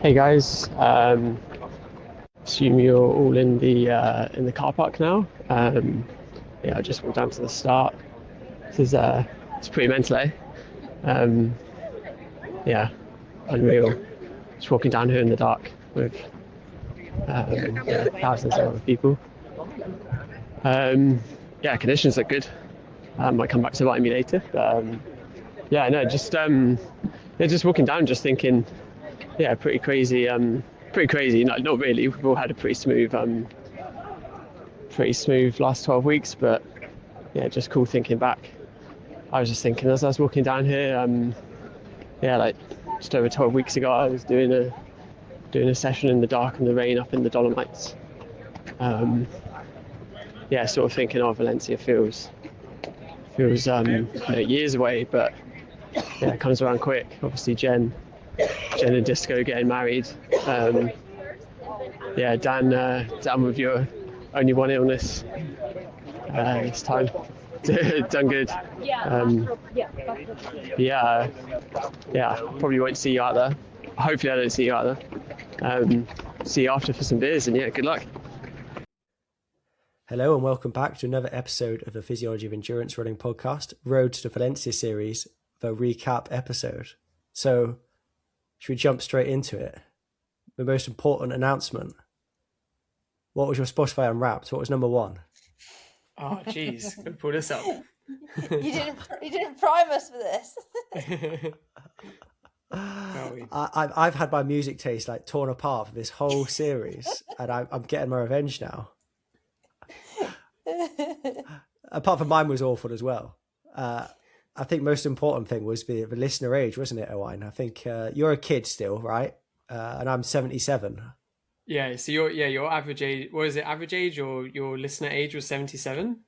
Hey guys, assume you're all in the car park now. Yeah, I just walked down to the start. This is it's pretty mental, eh? Um, yeah, unreal. Just walking down here in the dark with yeah, thousands of other people. Um, yeah, conditions look good. Might come back to bite me later. But, yeah, no, yeah, just walking down, just thinking, yeah, pretty crazy. Pretty crazy. Not really. We've all had a pretty smooth last 12 weeks, but yeah, just cool thinking back. I was just thinking as I was walking down here, yeah, like just over 12 weeks ago, I was doing a session in the dark and the rain up in the Dolomites. Um, yeah, sort of thinking, oh, Valencia feels years away, but yeah, it comes around quick. Obviously, Jen and Disco getting married. Um, yeah, Dan with your only one illness this time. Done good. Yeah, yeah, probably won't see you out there. Hopefully, I don't see you out there. See you after for some beers, and yeah, good luck. Hello and welcome back to another episode of the Physiology of Endurance Running podcast, Road to the Valencia series, the recap episode. So, should we jump straight into it? The most important announcement. What was your Spotify Unwrapped? What was number one? Oh, jeez, pull this up. You didn't prime us for this. I've had my music taste like torn apart for this whole series, and I'm getting my revenge now. Apart from mine was awful as well. I think most important thing was the listener age, wasn't it, Owain? I think you're a kid still, right? And I'm 77. Yeah, so your average age, what is it, average age or your listener age was 77?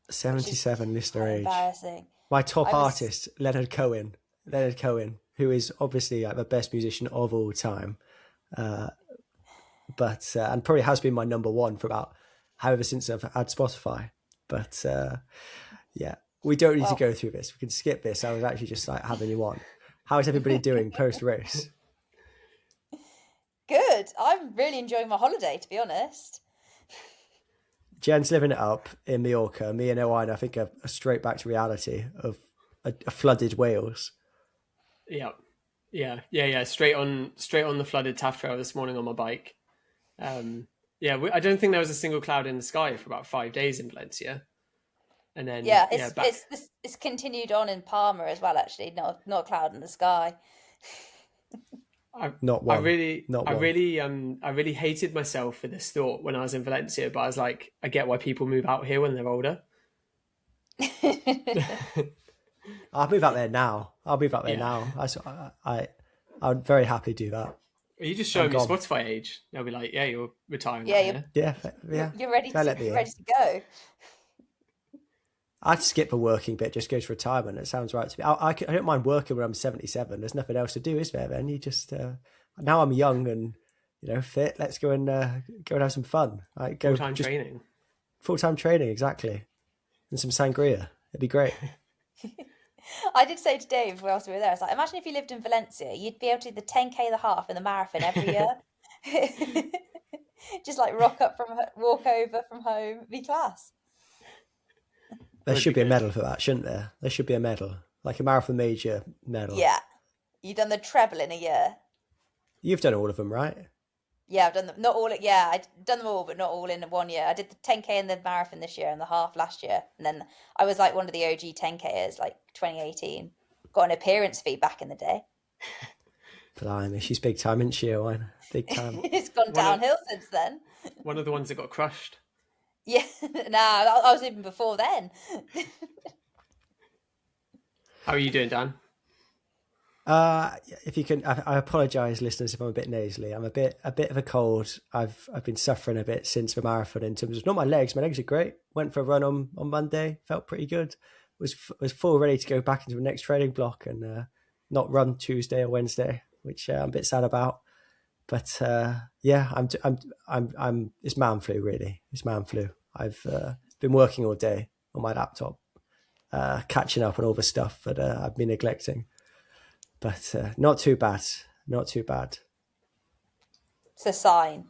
77 listener age. Embarrassing. My top artist, Leonard Cohen, who is obviously like the best musician of all time. But and probably has been my number one for about however since I've had Spotify. But yeah, we don't need to go through this. We can skip this. I was actually just like having you on. How is everybody doing post-race? Good. I'm really enjoying my holiday, to be honest. Jen's living it up in Mallorca. Me and Owain, I think, are straight back to reality of a flooded Wales. Yeah. Straight on the flooded Taff Trail this morning on my bike. Yeah, I don't think there was a single cloud in the sky for about 5 days in Valencia. And then it's continued on in Palma as well. Actually, not a cloud in the sky. I really hated myself for this thought when I was in Valencia, but I was like, I get why people move out here when they're older. I'll move out there now. I'm very happy to do that. You just showing me Spotify age. They'll be like, yeah, you're retiring. Yeah, you're ready to go. I'd skip the working bit, just go to retirement. It sounds right to me. I don't mind working when I'm 77. There's nothing else to do, is there? Then you just now I'm young and fit. Let's go and have some fun. Like, go full-time training, exactly, and some sangria. It'd be great. I did say to Dave whilst we were there, I was like, imagine if you lived in Valencia, you'd be able to do the 10K, the half, and the marathon every year. Just like walk over from home, it'd be class. There should be a medal for that, shouldn't there? There should be a medal, like a marathon major medal. Yeah. You've done the treble in a year. You've done all of them, right? Yeah, I've done them. Not all. Yeah, I've done them all, but not all in 1 year. I did the 10K and the marathon this year and the half last year. And then I was like one of the OG 10Kers, like 2018. Got an appearance fee back in the day. Blimey, she's big time, isn't she, Owain? Big time. It's gone downhill since then. One of the ones that got crushed. Yeah, I was even before then. How are you doing, Dan? If you can, I apologise, listeners, if I'm a bit nasally. I'm a bit of a cold. I've been suffering a bit since the marathon in terms of not my legs. My legs are great. Went for a run on Monday. Felt pretty good. Was full ready to go back into the next training block and not run Tuesday or Wednesday, which I'm a bit sad about. But yeah, I'm. It's man flu, really. It's man flu. I've been working all day on my laptop, catching up on all the stuff that I've been neglecting. But not too bad. It's a sign.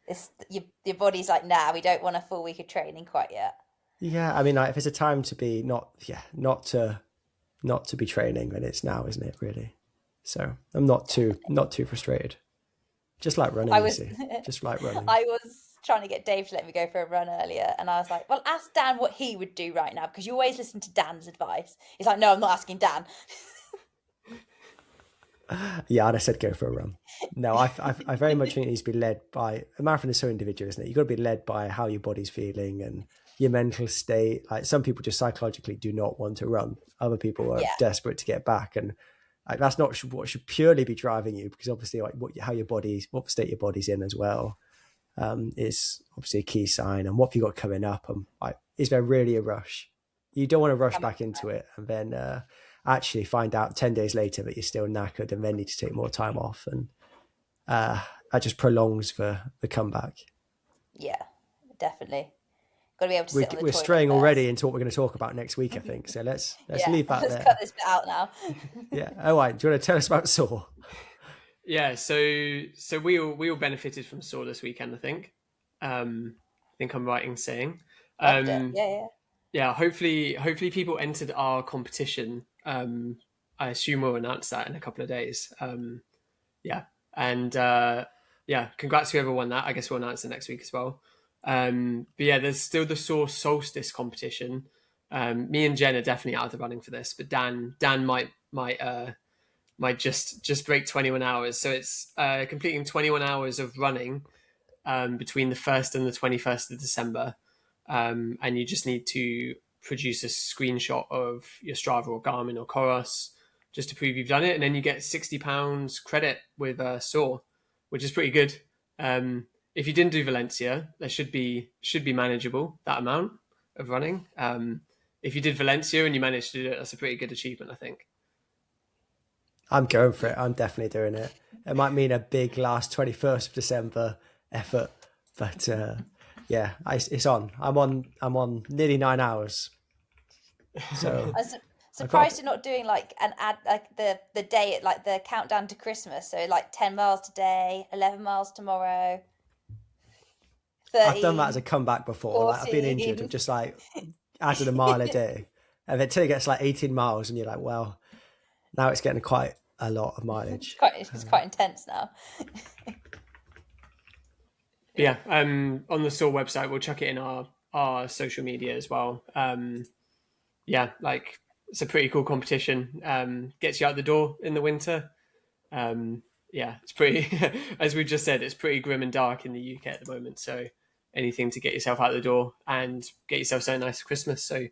It's your body's like, nah, we don't want a full week of training quite yet. Yeah, I mean, like, if it's a time to be not to be training, then it's now, isn't it? Really. So I'm not too frustrated. Just like running, you see. Just like running. I was trying to get Dave to let me go for a run earlier, and I was like, well, ask Dan what he would do right now, because you always listen to Dan's advice. He's like, no, I'm not asking Dan. Yeah, and I said go for a run. No, I very much think it needs to be led by, a marathon is so individual, isn't it? You've got to be led by how your body's feeling and your mental state. Like, some people just psychologically do not want to run. Other people are desperate to get back, and like, that's not what should purely be driving you, because obviously, like, what state your body's in as well is obviously a key sign. And what have you got coming up? And like, is there really a rush? You don't want to rush back into it and then actually find out 10 days later that you're still knackered and then need to take more time off, and that just prolongs the comeback. Yeah, definitely. Got to be able to sit on the We're toilet straying first. already into what we're going to talk about next week, I think. So let's leave that let's there. cut this bit out now. Yeah. Owain, do you want to tell us about SOAR? Yeah, so we all benefited from SOAR this weekend, I think. I think I'm right in saying. Loved it. Yeah. Yeah, hopefully people entered our competition. I assume we'll announce that in a couple of days. Yeah, and congrats to whoever won that. I guess we'll announce it next week as well. But yeah, there's still the SOAR Solstice competition. Me and Jen are definitely out of the running for this, but Dan might just break 21 hours. So it's completing 21 hours of running between the 1st and the 21st of December. And you just need to produce a screenshot of your Strava or Garmin or Coros just to prove you've done it. And then you get £60 credit with SOAR, which is pretty good. If you didn't do Valencia, there should be manageable, that amount of running. If you did Valencia and you managed to do it, that's a pretty good achievement, I think. I'm going for it. I'm definitely doing it. It might mean a big last 21st of December effort, but yeah, it's on. I'm on nearly 9 hours. So I'm surprised you're not doing like an ad, like the day, like the countdown to Christmas. So like 10 miles today, 11 miles tomorrow. 13, I've done that as a comeback before. Like, I've been injured and just like added a mile a day, and then until it gets like 18 miles, and you're like, well, now it's getting quite a lot of mileage. It's quite intense now. Yeah, on the SOAR website, we'll chuck it in our social media as well. Yeah, like, it's a pretty cool competition. Gets you out the door in the winter. Yeah, it's pretty, as we just said, it's pretty grim and dark in the UK at the moment. So anything to get yourself out the door and get yourself something nice for Christmas. So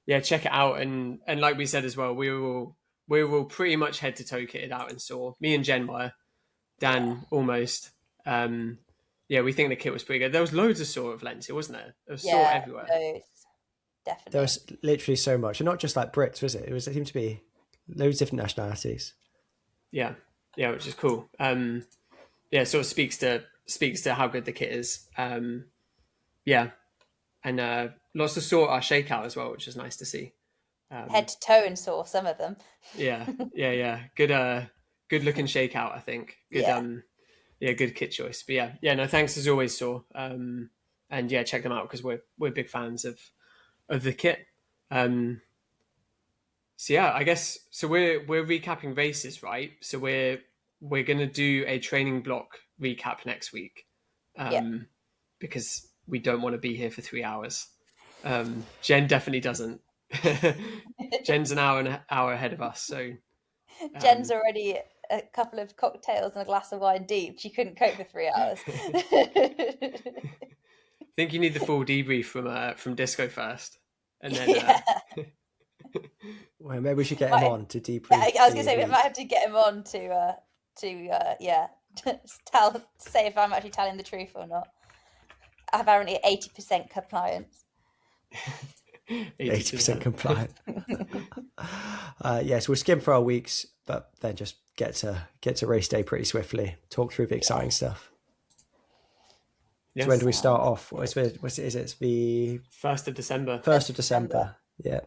yeah, check it out. And like we said as well, we will pretty much head to toe kitted out in SOAR. Me and Jen were, Dan almost. Yeah, we think the kit was pretty good. There was loads of SOAR at Valencia, wasn't there? There was SOAR everywhere. Loads. Definitely. There was literally so much, and not just like Brits, was it? It seemed to be loads of different nationalities. Yeah, which is cool. Yeah, sort of speaks to how good the kit is. Yeah, and lots of SOAR our shakeout as well, which is nice to see. Head to toe in SOAR, some of them. Yeah. Good looking shakeout, I think. Good. Yeah. Good kit choice. But yeah. No, thanks as always, SOAR. And yeah, check them out because we're big fans of the kit. So yeah, I guess so. We're recapping races, right? So we're gonna do a training block recap next week, because we don't want to be here for 3 hours. Jen definitely doesn't. Jen's an hour ahead of us, so Jen's already a couple of cocktails and a glass of wine deep. She couldn't cope for 3 hours. I think you need the full debrief from disco first, and then. Well, maybe we should get him on to debrief. Yeah, I was going to say we might have to get him on to say if I'm actually telling the truth or not. Apparently 80% compliance. 80% compliant. Yes, we'll skim for our weeks, but then just get to race day pretty swiftly. Talk through the exciting stuff. Yes. So when do we start off? Is it the 1st of December? 1st of December. Yeah.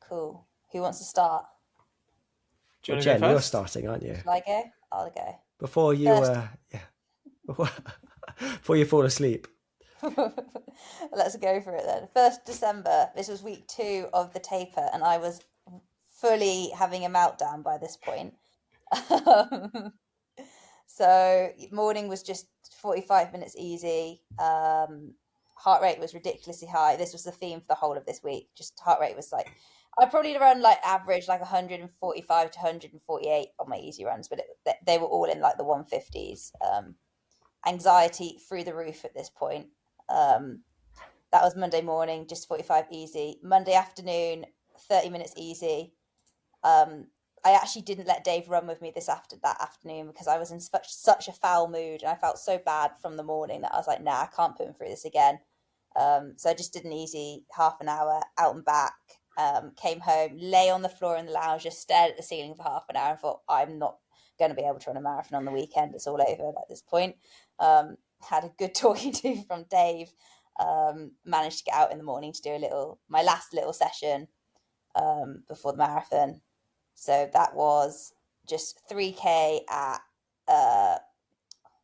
Cool. Who wants to start? Jen, you're starting, aren't you? Shall I go? I'll go. before you before you fall asleep. Let's go for it then. 1st December, this was week 2 of the taper, and I was fully having a meltdown by this point. So morning was just 45 minutes easy. Heart rate was ridiculously high. This was the theme for the whole of this week. Just heart rate was like, I probably run like average like 145 to 148 on my easy runs, but they were all in like the 150s. Anxiety through the roof at this point. That was Monday morning, just 45 easy. Monday afternoon, 30 minutes easy. I actually didn't let Dave run with me that afternoon because I was in such a foul mood, and I felt so bad from the morning that I was like, nah, I can't put him through this again. So I just did an easy half an hour out and back, came home, lay on the floor in the lounge, just stared at the ceiling for half an hour and thought, I'm not going to be able to run a marathon on the weekend. It's all over at this point. Had a good talking to from Dave. Managed to get out in the morning to do my last little session before the marathon. So that was just 3K at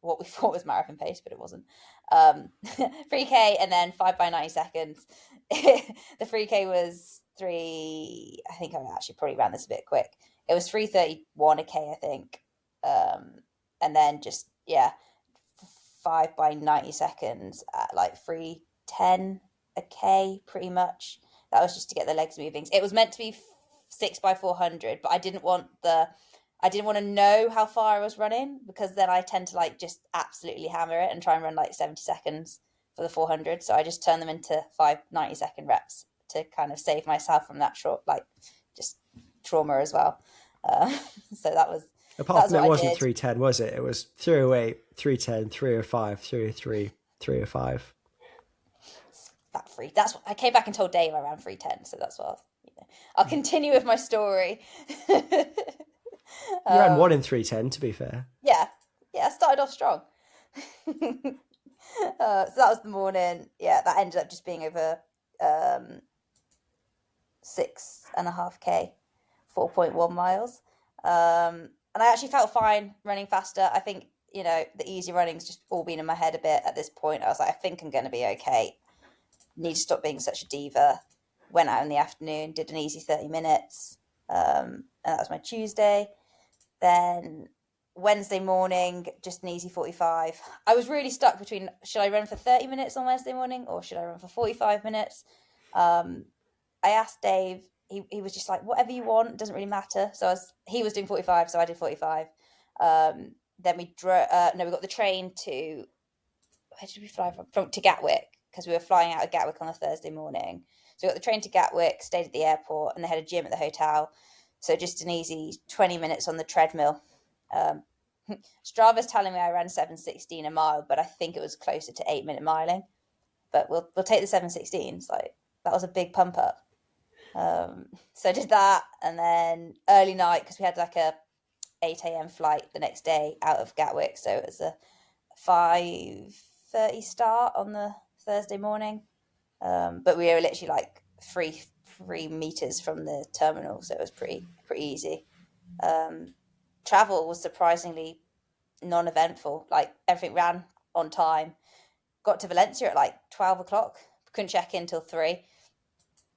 what we thought was marathon pace, but it wasn't. 3K and then 5 by 90 seconds. The 3K was I think I actually probably ran this a bit quick. It was 3:31 a K, I think. And then just, 5 by 90 seconds at like 3:10 a K, pretty much. That was just to get the legs moving. It was meant to be 6 by 400, but I didn't want to know how far I was running, because then I tend to like just absolutely hammer it and try and run like 70 seconds for the 400. So I just turned them into 5 90-second reps to kind of save myself from that just trauma as well. So that was. Apart from it wasn't 3:10, was it? It was 3:08, 3:10, 3:05, 3:03, 3:05. Fat free. That's what I came back and told Dave I ran 3:10. So that's what I'll continue with my story. You ran 1 in 3:10, to be fair. Yeah, I started off strong. So that was the morning. Yeah, that ended up just being over 6.5K, 4.1 miles. And I actually felt fine running faster. I think, the easy running's just all been in my head a bit at this point. I was like, I think I'm going to be okay. Need to stop being such a diva. Went out in the afternoon, did an easy 30 minutes. And that was my Tuesday. Then Wednesday morning, just an easy 45. I was really stuck between, should I run for 30 minutes on Wednesday morning or should I run for 45 minutes? I asked Dave. He was just like, whatever you want, doesn't really matter. So he was doing 45, so I did 45. Then we got the train to, where did we fly from? To Gatwick, because we were flying out of Gatwick on a Thursday morning. So we got the train to Gatwick, stayed at the airport, and they had a gym at the hotel. So just an easy 20 minutes on the treadmill. Strava's telling me I ran 7:16 a mile, but I think it was closer to 8-minute miling. But we'll take the 7:16s. Like, that was a big pump up. So I did that, and then early night, because we had like a 8 a.m. flight the next day out of Gatwick, so it was a 5:30 start on the Thursday morning. But we were literally like three meters from the terminal, so it was pretty easy. Travel was surprisingly non-eventful. Like, everything ran on time. Got to Valencia at like 12 o'clock. Couldn't check in till 3.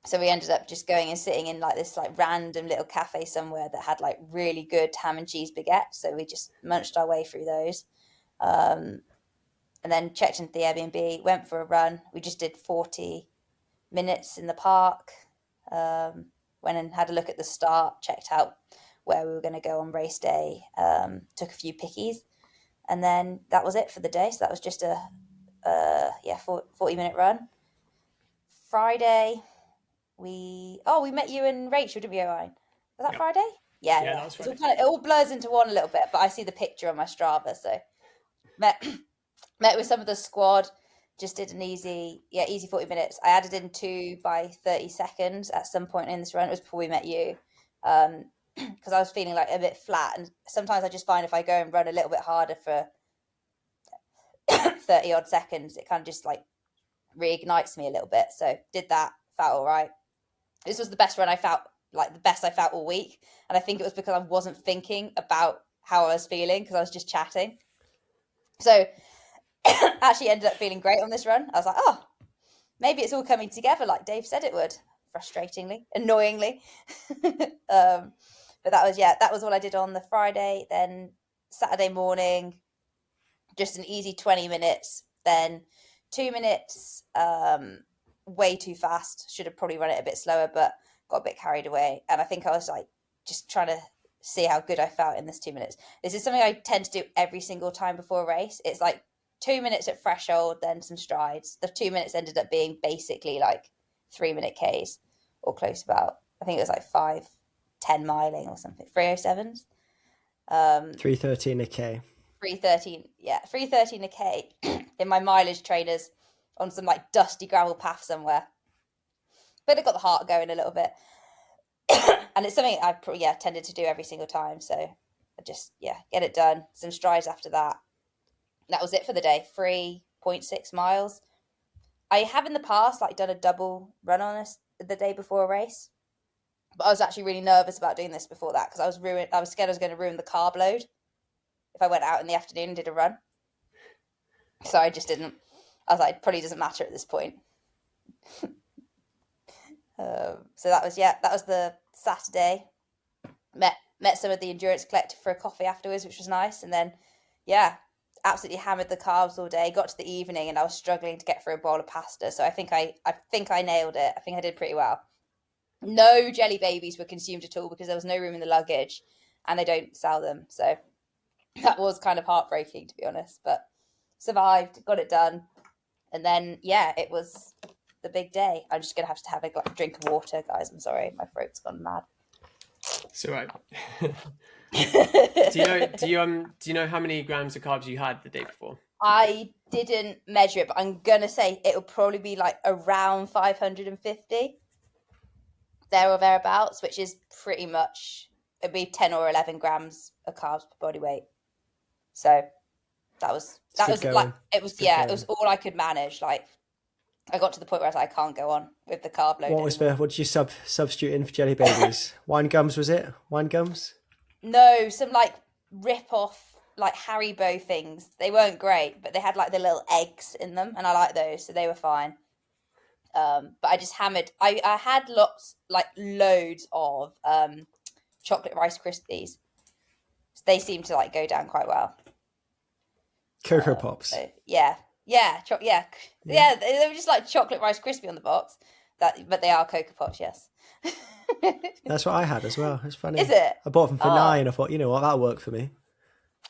So we ended up just going and sitting in like this like random little cafe somewhere that had like really good ham and cheese baguettes. So we just munched our way through those. And then checked into the Airbnb, went for a run. We just did 40 minutes in the park. Went and had a look at the start, checked out where we were going to go on race day, took a few pickies, and then that was it for the day. So that was just a 40-minute run. Friday, we met you and Rachel, didn't we, Owain? Was that Friday? Yeah. That was Friday. It all blurs into one a little bit, but I see the picture on my Strava. So met with some of the squad, just did an easy 40 minutes. I added in 2 by 30 seconds at some point in this run. It was before we met you, because I was feeling like a bit flat, and sometimes I just find if I go and run a little bit harder for 30 odd seconds, it kind of just like reignites me a little bit. So did that, felt all right. This was the best run I felt, like the best I felt all week, and I think it was because I wasn't thinking about how I was feeling because I was just chatting. So actually ended up feeling great on this run. I was like, oh, maybe it's all coming together like Dave said it would. Frustratingly, annoyingly. But that was what I did on the Friday. Then Saturday morning, just an easy 20 minutes, then 2 minutes, way too fast. Should have probably run it a bit slower, but got a bit carried away. And I think I was like just trying to see how good I felt in this 2 minutes. This is something I tend to do every single time before a race. It's like 2 minutes at threshold, then some strides. The 2 minutes ended up being basically like 3 minute Ks or close about. I think it was like 5:10 miling or something, 3:07s. 3:13 a K. 3:13, yeah, 3:13 a K in my mileage trainers on some like dusty gravel path somewhere. But it got the heart going a little bit. And it's something I tended to do every single time. So I just, get it done. Some strides after that. That was it for the day. 3.6 miles. I have in the past like done a double run on the day before a race. But I was actually really nervous about doing this before that because I was scared I was going to ruin the carb load if I went out in the afternoon and did a run. So I just didn't. I was like, it probably doesn't matter at this point. So that was the Saturday. Met some of the Endurance Collective for a coffee afterwards, which was nice. And then, absolutely hammered the carbs all day. Got to the evening and I was struggling to get through a bowl of pasta. So I think I nailed it. I think I did pretty well. No jelly babies were consumed at all because there was no room in the luggage, and they don't sell them. So that was kind of heartbreaking, to be honest. But survived, got it done, and then it was the big day. I'm just gonna have to have a drink of water, guys. I'm sorry, my throat's gone mad. It's all right. Do you know how many grams of carbs you had the day before? I didn't measure it, but I'm gonna say it will probably be like around 550 there or thereabouts, which is pretty much, it'd be 10 or 11 grams of carbs per body weight. So that was like, it was all I could manage. Like I got to the point where I was like, I can't go on with the carb load. What did you substitute in for jelly babies? Wine gums, was it? Wine gums? No, some like rip off like Haribo things. They weren't great, but they had like the little eggs in them, and I like those, so they were fine. But I just hammered. I had loads of chocolate Rice Krispies. They seem to like go down quite well. Cocoa Pops. So, yeah. They were just like chocolate Rice Krispie on the box. But they are Cocoa Pops, yes. That's what I had as well. It's funny. Is it? I bought them for $9. I thought, you know what, that'll work for me.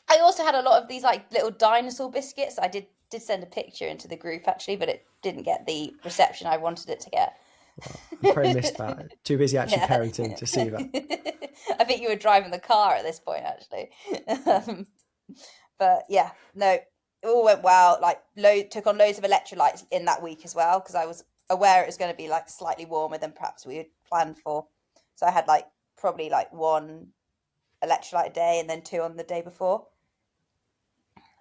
I also had a lot of these like little dinosaur biscuits. I did send a picture into the group actually, but it didn't get the reception I wanted it to get. Well, I probably missed that. Too busy actually parenting to see that. I think you were driving the car at this point actually. But no, it all went well. Like took on loads of electrolytes in that week as well, because I was aware it was going to be like slightly warmer than perhaps we had planned for. So I had like probably like 1 electrolyte a day and then 2 on the day before.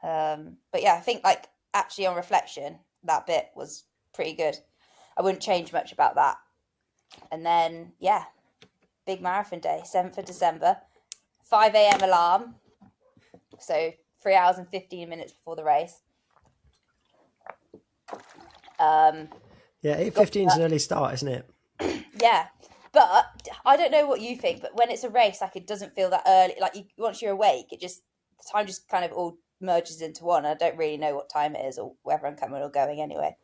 But I think like actually on reflection, that bit was pretty good. I wouldn't change much about that. And then big marathon day, 7th of December, 5 a.m. alarm. So 3 hours and 15 minutes before the race. 8:15 is an early start, isn't it? Yeah, but I don't know what you think, but when it's a race, like it doesn't feel that early. Like once you're awake, the time just kind of all merges into one. I don't really know what time it is or whether I'm coming or going anyway.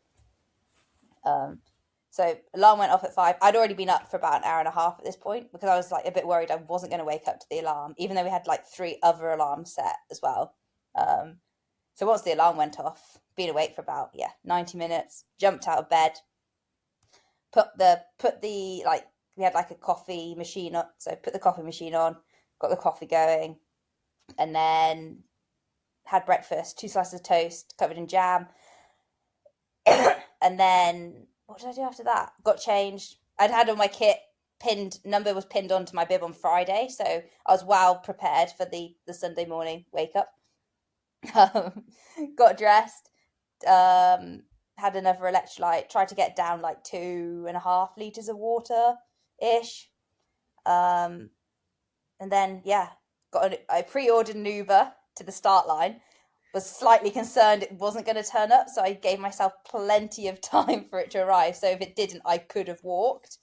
So alarm went off at 5. I'd already been up for about an hour and a half at this point because I was like a bit worried I wasn't going to wake up to the alarm, even though we had like 3 other alarms set as well. So once the alarm went off, been awake for about 90 minutes, jumped out of bed, put the like, we had like a coffee machine up, so put the coffee machine on, got the coffee going, and then had breakfast, 2 slices of toast covered in jam. And then what did I do after that? Got changed. I'd had all my kit pinned, number was pinned onto my bib on Friday, so I was well prepared for the Sunday morning wake up. Got dressed, had another electrolyte, tried to get down like 2.5 litres of water ish, and then I pre-ordered an Uber to the start line. Was slightly concerned it wasn't going to turn up, so I gave myself plenty of time for it to arrive. So if it didn't, I could have walked.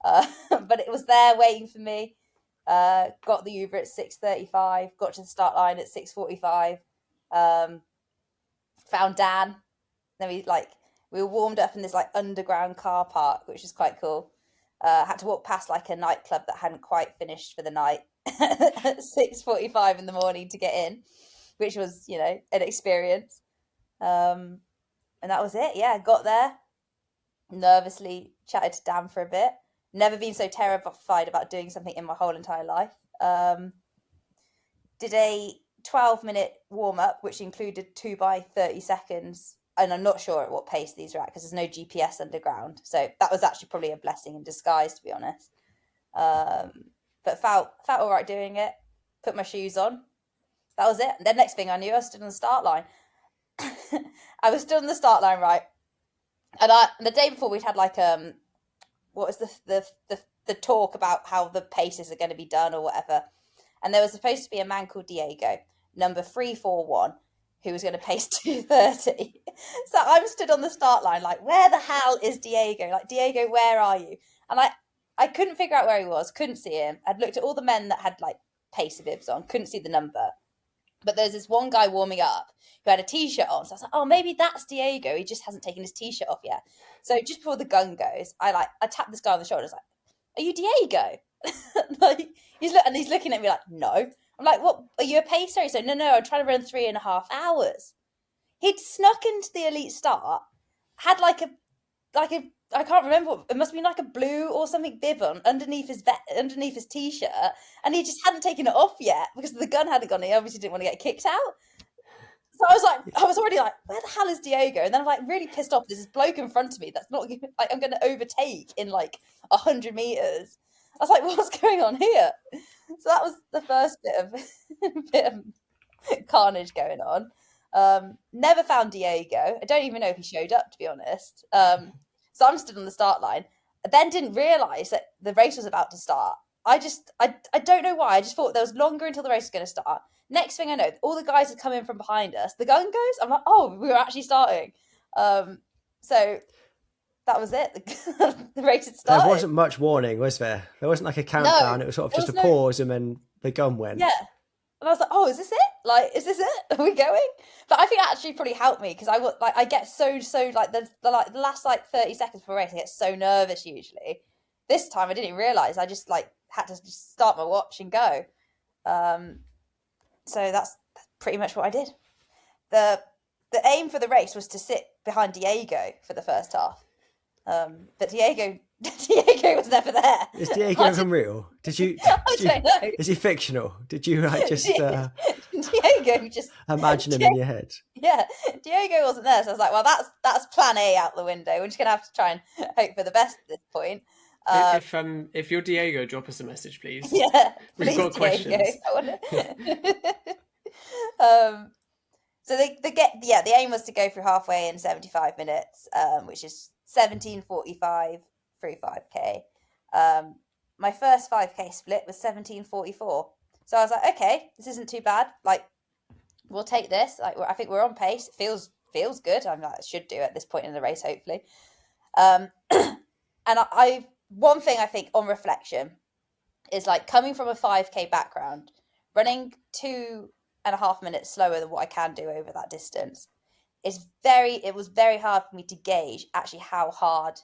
But it was there waiting for me. Got the Uber at 6:35. Got to the start line at 6:45. Found Dan. Then we were warmed up in this like underground car park, which was quite cool. Had to walk past like a nightclub that hadn't quite finished for the night at 6:45 in the morning to get in, which was, you know, an experience. And that was it. Yeah, got there, nervously chatted to Dan for a bit. Never been so terrified about doing something in my whole entire life. Did a 12-minute warm-up, which included 2 by 30 seconds. And I'm not sure at what pace these are at because there's no GPS underground. So that was actually probably a blessing in disguise, to be honest. But felt all right doing it. Put my shoes on. That was it. And then next thing I knew, I was stood on the start line. I was stood on the start line, right? And the day before we'd had like what was the talk about how the paces are going to be done or whatever. And there was supposed to be a man called Diego, number 341, who was going to pace 2:30. So I'm stood on the start line like, where the hell is Diego? Like, Diego, where are you? And I couldn't figure out where he was, couldn't see him. I'd looked at all the men that had like pacer bibs on, couldn't see the number. But there's this one guy warming up who had a T-shirt on. So I was like, oh, maybe that's Diego. He just hasn't taken his T-shirt off yet. So just before the gun goes, I tapped this guy on the shoulder. I was like, are you Diego? Like, he's looking at me like, no. I'm like, what? Are you a pacer? He said, no, I'm trying to run 3.5 hours. He'd snuck into the elite start, had like a I can't remember. It must be like a blue or something bib on underneath his T-shirt, and he just hadn't taken it off yet because the gun hadn't gone. He obviously didn't want to get kicked out. So I was already like, where the hell is Diego? And then I'm like really pissed off. There's this bloke in front of me that's not like I'm going to overtake in like 100 meters. I was like, what's going on here? So that was the first bit of carnage going on. Never found Diego. I don't even know if he showed up, to be honest. So I'm stood on the start line. I then didn't realise that the race was about to start. I don't know why. I just thought there was longer until the race was going to start. Next thing I know, all the guys had come in from behind us. The gun goes. I'm like, oh, we were actually starting. So that was it. The race had started. There wasn't much warning, was there? There wasn't like a countdown. It was sort of just a pause and then the gun went. Yeah. And I was like, oh, is this it? Like, is this it? Are we going? But I think that actually probably helped me because I get so like the last like 30 seconds before race, I get so nervous usually. This time I didn't realise. I just like had to just start my watch and go. So that's pretty much what I did. The aim for the race was to sit behind Diego for the first half. But Diego was never there. Is Diego even real? I don't know. Is he fictional? Did you like just Diego just imagine him in your head? Yeah, Diego wasn't there, so I was like, well, that's plan A out the window. We're just gonna have to try and hope for the best at this point. If you're Diego, drop us a message, please. Yeah, we've got Diego. questions. So the aim was to go through halfway in 75 minutes, which is 17:45 through 5k. My first 5k split was 17:44. So I was like, okay, this isn't too bad. Like, we'll take this. Like, I think we're on pace. It feels good. I'm like, I should do at this point in the race, hopefully. And one thing I think on reflection is like coming from a 5k background, running 2.5 minutes slower than what I can do over that distance. It was very hard for me to gauge actually how hard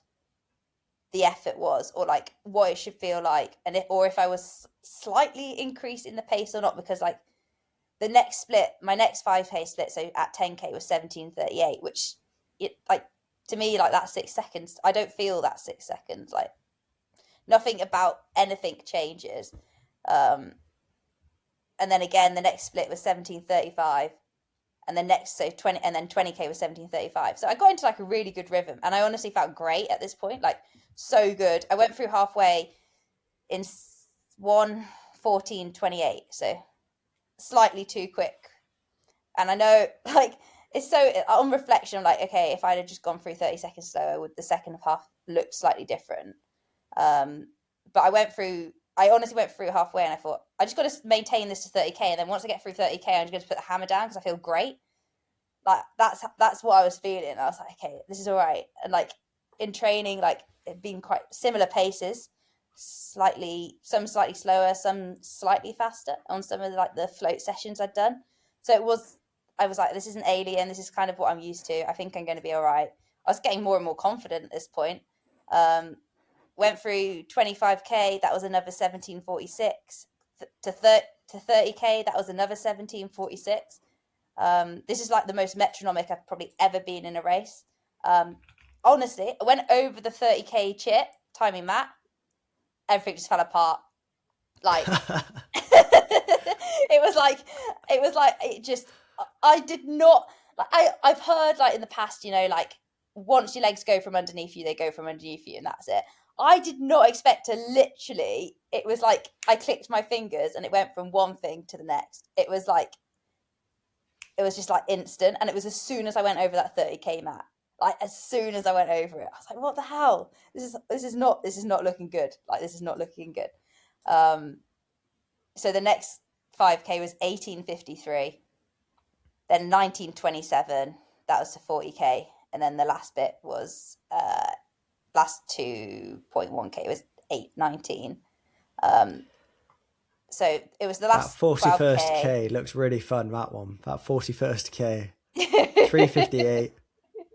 the effort was, or like what it should feel like, or if I was slightly increasing the pace or not, because like the next split, my next 5k split, so at 10k was 17:38, which like to me, like that's 6 seconds. I don't feel that 6 seconds. Like nothing about anything changes. And then again, the next split was 17:35. And then 20k was 17:35. So I got into like a really good rhythm, and I honestly felt great at this point, like so good. I went through halfway in 1:14:28, so slightly too quick. And I know, like, it's so on reflection, I'm like, okay, if I'd have just gone through 30 seconds slower, would the second half look slightly different? But I went through I honestly went through halfway and I thought, I just got to maintain this to 30k. And then once I get through 30k, I'm just going to put the hammer down because I feel great. Like that's what I was feeling. I was like, okay, this is all right. And like in training, like it being quite similar paces, some slightly slower, some slightly faster on some of the float sessions I'd done. So I was like, this isn't alien. This is kind of what I'm used to. I think I'm going to be all right. I was getting more and more confident at this point. Went through 25k. That was another 17:46 to 30k. That was another 17:46. This is like the most metronomic I've probably ever been in a race. Honestly, I went over the 30k chip timing mat. Everything just fell apart. Like I did not like I've heard like in the past, like once your legs go from underneath you, they go from underneath you and that's it. I did not expect to literally, it was like I clicked my fingers and it went from one thing to the next. It was just like instant, and it was as soon as I went over that 30k mat. Like as soon as I went over it, I was like, "What the hell? This is not looking good. Like this is not looking good." So the next 5k was 18:53, then 19:27. That was to 40k, and then the last bit was last 2.1k was 8:19. So it was the last that 41st 12K. K looks really fun. That one, that 41st K, 3:58.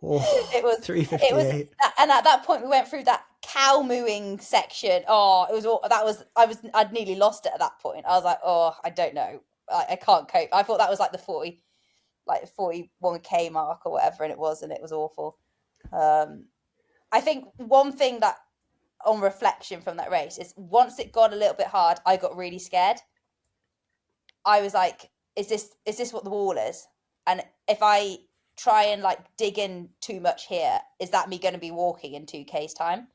Oh, It was 3:58. And at that point we went through that cow mooing section. I'd nearly lost it at that point. I was like, oh, I don't know, I can't cope. I thought that was like the 41k mark or whatever, and it was awful. I think one thing that on reflection from that race is once it got a little bit hard, I got really scared. I was like, is this what the wall is? And if I try and like dig in too much here, is that me going to be walking in 2k's time?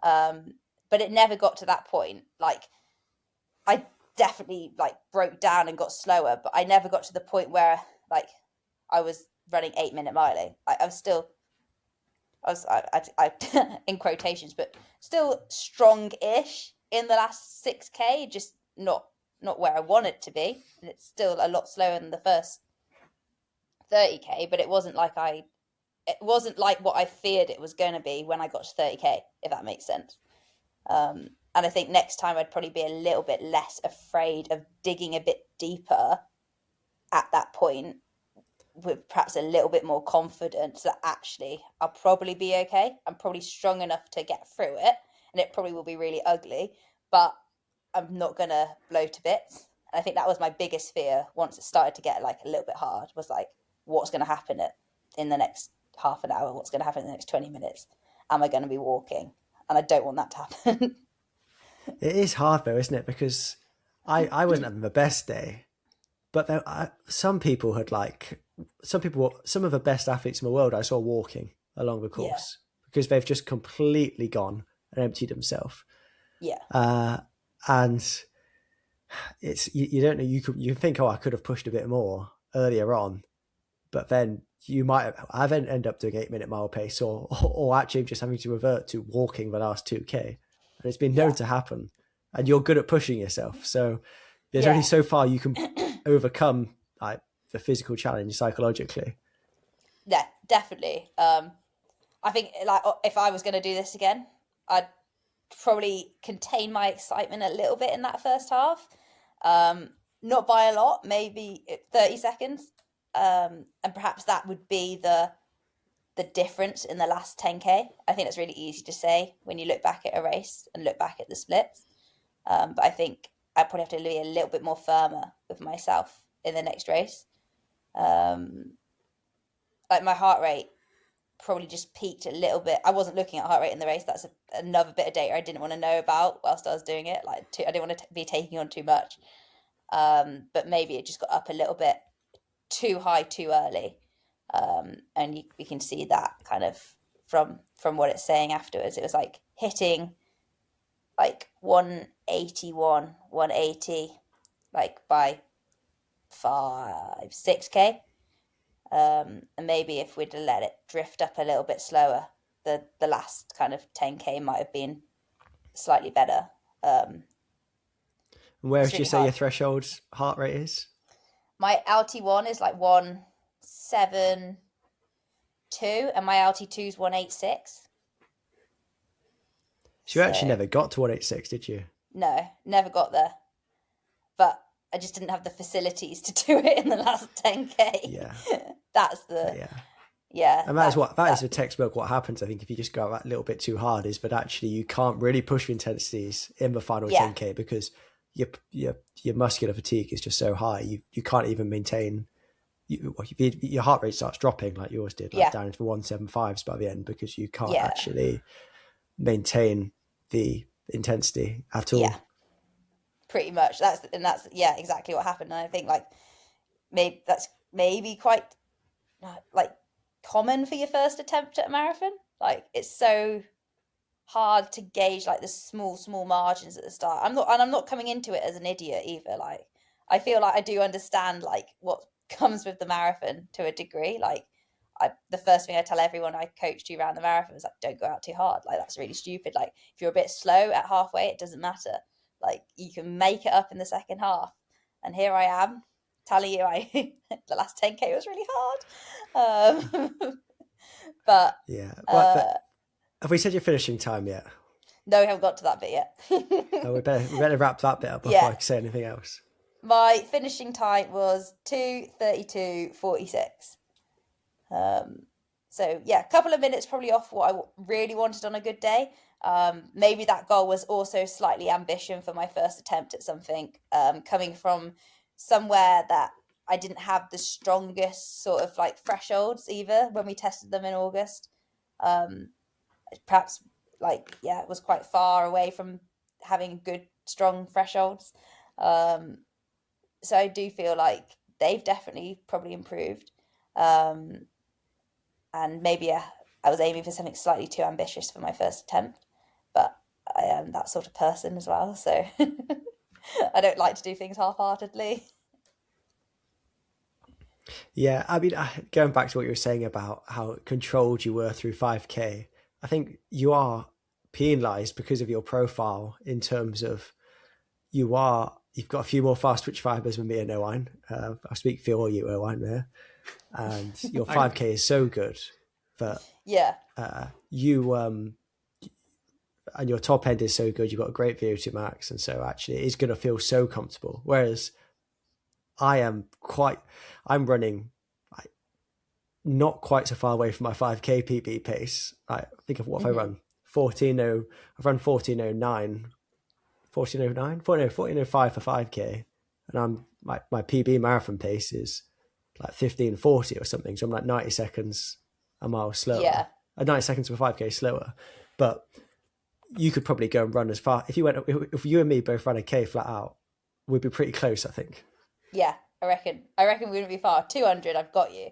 But it never got to that point. Like I definitely like broke down and got slower, but I never got to the point where like I was running 8-minute miling. I in quotations, but still strong-ish in the last 6k, just not where I want it to be. And it's still a lot slower than the first 30k, but it wasn't like what I feared it was going to be when I got to 30k, if that makes sense. And I think next time I'd probably be a little bit less afraid of digging a bit deeper at that point, with perhaps a little bit more confidence that actually I'll probably be okay. I'm probably strong enough to get through it, and it probably will be really ugly, but I'm not going to blow to bits. And I think that was my biggest fear once it started to get like a little bit hard, was like, what's going to happen in the next half an hour? What's going to happen in the next 20 minutes? Am I going to be walking? And I don't want that to happen. It is hard though, isn't it? Because I wasn't having the best day, but some of the best athletes in the world I saw walking along the course, because they've just completely gone and emptied themselves. Yeah. And it's, you don't know, you think, oh, I could have pushed a bit more earlier on, but then I've ended up doing 8-minute mile pace or actually just having to revert to walking the last 2k. And it's been known to happen, and you're good at pushing yourself. So there's only so far you can overcome like the physical challenge psychologically. Yeah, definitely. I think like if I was going to do this again, I'd probably contain my excitement a little bit in that first half. Not by a lot, maybe 30 seconds. And perhaps that would be the difference in the last 10k. I think that's really easy to say when you look back at a race and look back at the splits. But I think I probably have to be a little bit more firmer with myself in the next race. Like my heart rate probably just peaked a little bit. I wasn't looking at heart rate in the race. That's another bit of data I didn't want to know about whilst I was doing it. Like I didn't want to be taking on too much. But maybe it just got up a little bit too high too early. And we can see that kind of from what it's saying afterwards. It was like hitting like 181, 180, like by 6k. And maybe if we'd let it drift up a little bit slower, the last kind of 10k might have been slightly better. And where It's would you really say your hard. threshold heart rate is? My LT1 is like 172 and my LT2 is 186. So you actually So never got to 186, did you? no, never got there. But I just didn't have the facilities to do it in the last 10K. Yeah. That's the, Yeah. And that is that's a textbook. What happens, I think, if you just go that little bit too hard is that actually you can't really push the intensities in the final 10K because your muscular fatigue is just so high. You can't even maintain. Your heart rate starts dropping like yours did, like down into the 175s by the end because you can't actually maintain the intensity at all. Yeah, pretty much. That's exactly what happened. And I think like maybe that's quite like common for your first attempt at a marathon. Like it's so hard to gauge like the small margins at the start. I'm not coming into it as an idiot either. Like I feel like I do understand like what comes with the marathon to a degree. Like the first thing I tell everyone I coach to around the marathon is like, don't go out too hard. Like that's really stupid. Like if you're a bit slow at halfway, it doesn't matter. Like you can make it up in the second half. And here I am telling you the last 10K was really hard. But yeah. But have we said your finishing time yet? No, we haven't got to that bit yet. No, we better wrap that bit up before I can say anything else. My finishing time was 2:32:46. So yeah, a couple of minutes probably off what I really wanted on a good day. Maybe that goal was also slightly ambition for my first attempt at something, coming from somewhere that I didn't have the strongest sort of like thresholds either when we tested them in August. Perhaps like, it was quite far away from having good, strong thresholds. So I do feel like they've definitely probably improved. And maybe I was aiming for something slightly too ambitious for my first attempt, but I am that sort of person as well. So I don't like to do things half-heartedly. Yeah, I mean, going back to what you were saying about how controlled you were through 5K, I think you are penalised because of your profile in terms of you've got a few more fast twitch fibers than me and Owain. I speak for you, Owain, there. And your 5K is so good that you and your top end is so good. You've got a great VO2 max, and so actually it is going to feel so comfortable. Whereas I'm running not quite so far away from my 5K PB pace. I think of what if I run 14:09, 14:05 for 5K, and my PB marathon pace is like 15:40 or something. So I'm like 90 seconds a mile slower. Yeah. 90 seconds for 5K slower. But you could probably go and run as far. If you and me both ran a K flat out, we'd be pretty close, I think. Yeah, I reckon we wouldn't be far. 200, I've got you.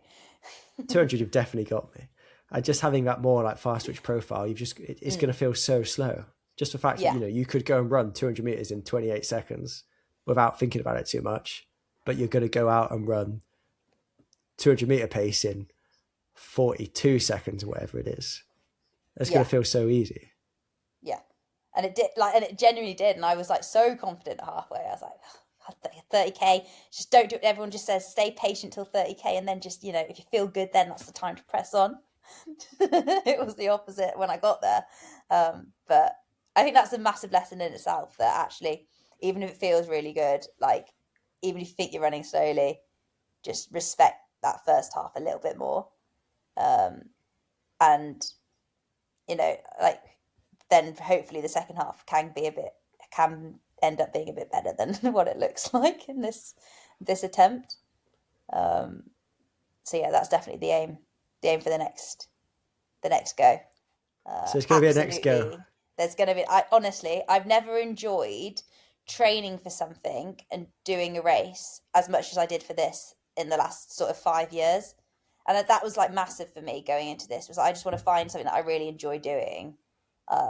200, you've definitely got me. And just having that more like fast twitch profile, it's going to feel so slow. Just the fact that, you could go and run 200 meters in 28 seconds without thinking about it too much, but you're going to go out and run 200 meter pace in 42 seconds or whatever it is. It's going to feel so easy. Yeah. And it did, and it genuinely did. And I was like so confident halfway. I was like, 30K, just don't do it. Everyone just says stay patient till 30K, and then just, if you feel good, then that's the time to press on. It was the opposite when I got there. But I think that's a massive lesson in itself, that actually, even if it feels really good, like even if you think you're running slowly, just respect that first half a little bit more. And then hopefully the second half can end up being a bit better than what it looks like in this attempt. So yeah, that's definitely the aim for the next go. So it's going to be a next go. There's going to be, honestly, I've never enjoyed training for something and doing a race as much as I did for this in the last sort of 5 years. And that was like massive for me going into this, was I just want to find something that I really enjoy doing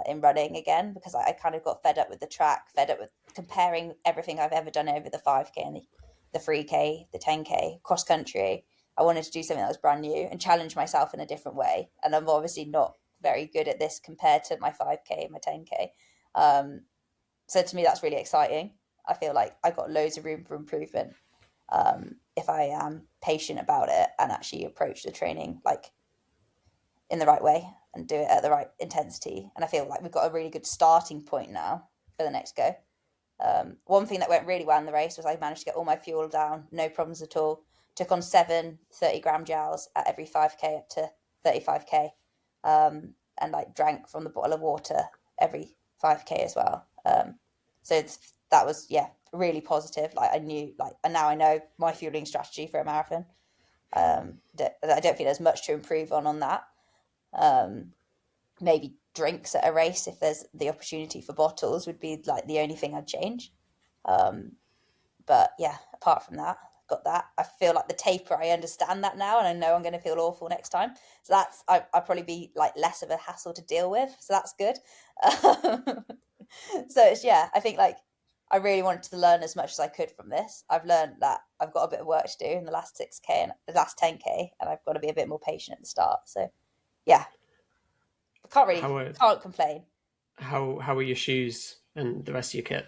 in running again, because I kind of got fed up with the track, fed up with comparing everything I've ever done over the 5K and the 3K, the 10K, cross country. I wanted to do something that was brand new and challenge myself in a different way. And I'm obviously not very good at this compared to my 5K and my 10K. So to me, that's really exciting. I feel like I got loads of room for improvement if I am patient about it and actually approach the training like in the right way and do it at the right intensity. And I feel like we've got a really good starting point now for the next go. One thing that went really well in the race was I managed to get all my fuel down, no problems at all. Took on 7 30-gram gels at every 5k up to 35k, and like drank from the bottle of water every 5k as well. So that was really positive. Like I knew, and now I know my fueling strategy for a marathon. I don't think there's much to improve on that. Maybe drinks at a race, if there's the opportunity for bottles, would be like the only thing I'd change. But yeah, apart from that, got that. I feel like the taper, I understand that now, and I know I'm going to feel awful next time. So that's I'll probably be like less of a hassle to deal with. So that's good. So it's I think like I really wanted to learn as much as I could from this. I've learned that I've got a bit of work to do in the last 6k and the last 10k, and I've got to be a bit more patient at the start. So yeah, I can't complain. How are your shoes and the rest of your kit?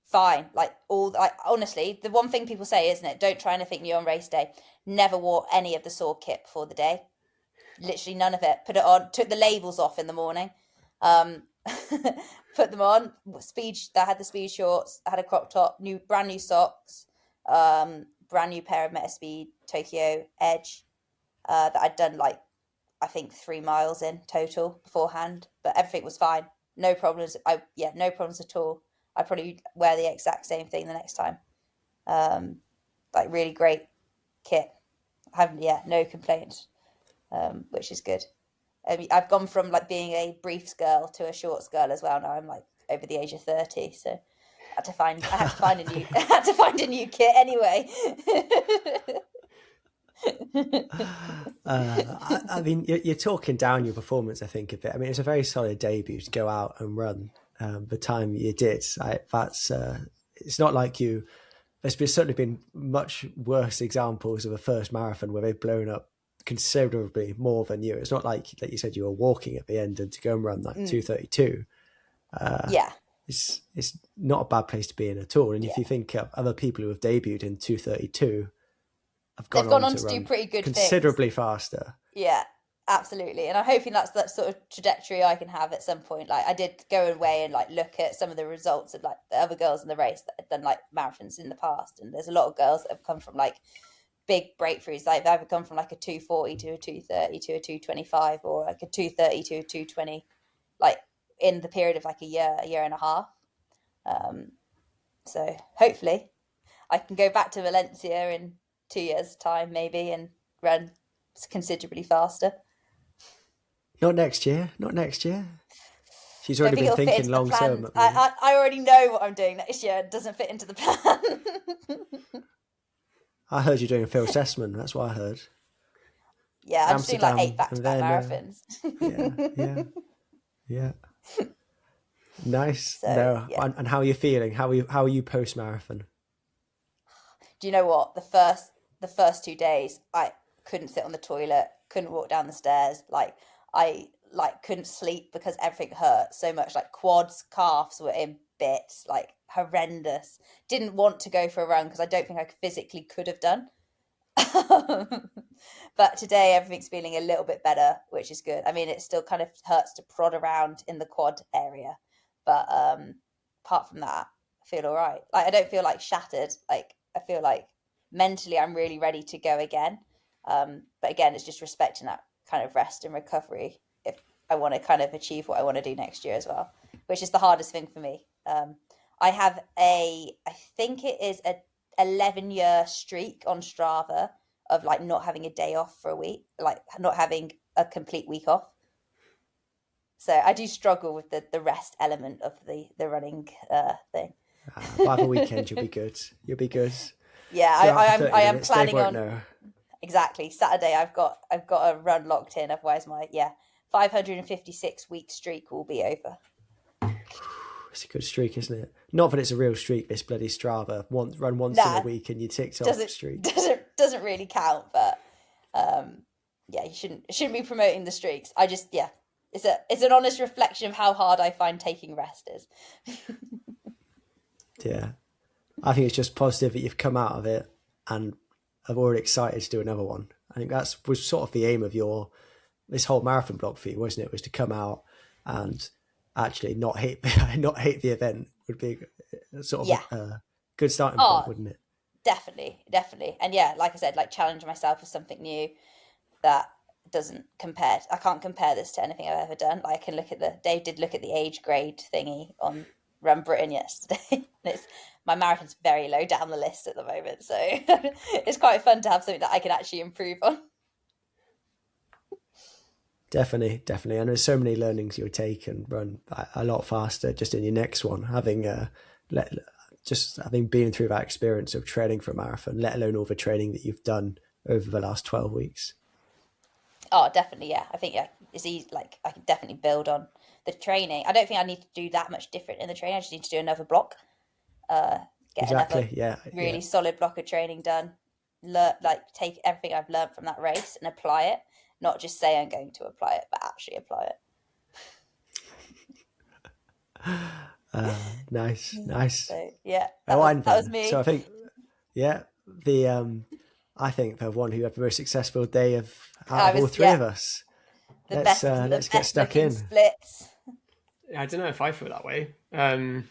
Fine. Honestly, the one thing people say, isn't it? Don't try anything new on race day. Never wore any of the sword kit before the day. Literally none of it. Put it on. Took the labels off in the morning. Put them on. I had the speed shorts. I had a crop top. Brand new socks. Brand new pair of Metaspeed Tokyo Edge. That I'd done I think 3 miles in total beforehand, but everything was fine. No problems. No problems at all. I probably wear the exact same thing the next time. Really great kit. I have no complaints, which is good. I mean, I've gone from being a briefs girl to a shorts girl as well. Now I'm over the age of 30, so I had to find a new kit anyway. I mean, you're talking down your performance, I think, a bit. I mean, it's a very solid debut to go out and run the time you did. It's not like you. There's certainly been much worse examples of a first marathon where they've blown up considerably more than you. It's not like you said you were walking at the end and to go and run 2:32. It's not a bad place to be in at all. And if you think of other people who have debuted in 2:32. They've gone on to do pretty good considerably things. Faster. Yeah, absolutely. And I'm hoping that's that sort of trajectory I can have at some point. I did go away and look at some of the results of the other girls in the race that had done marathons in the past. And there's a lot of girls that have come from big breakthroughs. They've either come from a 2:40 to a 2:30 to a 2:25 or a 2:30 to a 2:20, in the period of a year and a half. So hopefully I can go back to Valencia in 2 years' time maybe and run considerably faster. Not next year. She's already been thinking long term. I already know what I'm doing next year. It doesn't fit into the plan. I heard you're doing a field assessment. That's what I heard. Yeah, I'm just doing 8 back-to-back marathons. Yeah. Nice. So, And how are you feeling? How are you post marathon? Do you know what? The first 2 days, I couldn't sit on the toilet, couldn't walk down the stairs. I couldn't sleep because everything hurt so much. Quads, calves were in bits, horrendous. Didn't want to go for a run because I don't think I physically could have done. But today everything's feeling a little bit better, which is good. I mean, it still kind of hurts to prod around in the quad area, but apart from that, I feel all right. I don't feel shattered. I feel mentally I'm really ready to go again. But again, it's just respecting that kind of rest and recovery if I want to kind of achieve what I want to do next year as well, which is the hardest thing for me. I have I think it is a 11-year streak on Strava of not having a day off for a week, not having a complete week off. So I do struggle with the rest element of the running thing. By the weekend you'll be good. Yeah, I am planning on know. Exactly. Saturday I've got a run locked in, otherwise my 556 week streak will be over. It's a good streak, isn't it? Not that it's a real streak, this bloody Strava. Run once in a week and you ticked off the streak. Doesn't really count, but you shouldn't be promoting the streaks. I just it's an honest reflection of how hard I find taking rest is. Yeah. I think it's just positive that you've come out of it and are already excited to do another one. I think was sort of the aim of this whole marathon block for you, wasn't it? Was to come out and actually not hate the event would be sort of a good starting point, wouldn't it? Definitely. And yeah, like I said, like challenge myself with something new that doesn't compare. I can't compare this to anything I've ever done. Like I can Dave did look at the age grade thingy on Run Britain yesterday. My marathon's very low down the list at the moment, so it's quite fun to have something that I can actually improve on. Definitely. And there's so many learnings you'll take and run a lot faster just in your next one, having been through that experience of training for a marathon, let alone all the training that you've done over the last 12 weeks. Oh, definitely, yeah. I think it's easy. Like I can definitely build on the training. I don't think I need to do that much different in the training. I just need to do another block. Get another really solid block of training done. Take everything I've learned from that race and apply it. Not just say I'm going to apply it, but actually apply it. Nice. So, yeah, that was me. So I think, I think the one who had the most successful day of all three of us. Let's get stuck in. Splits. I don't know if I feel that way. I'll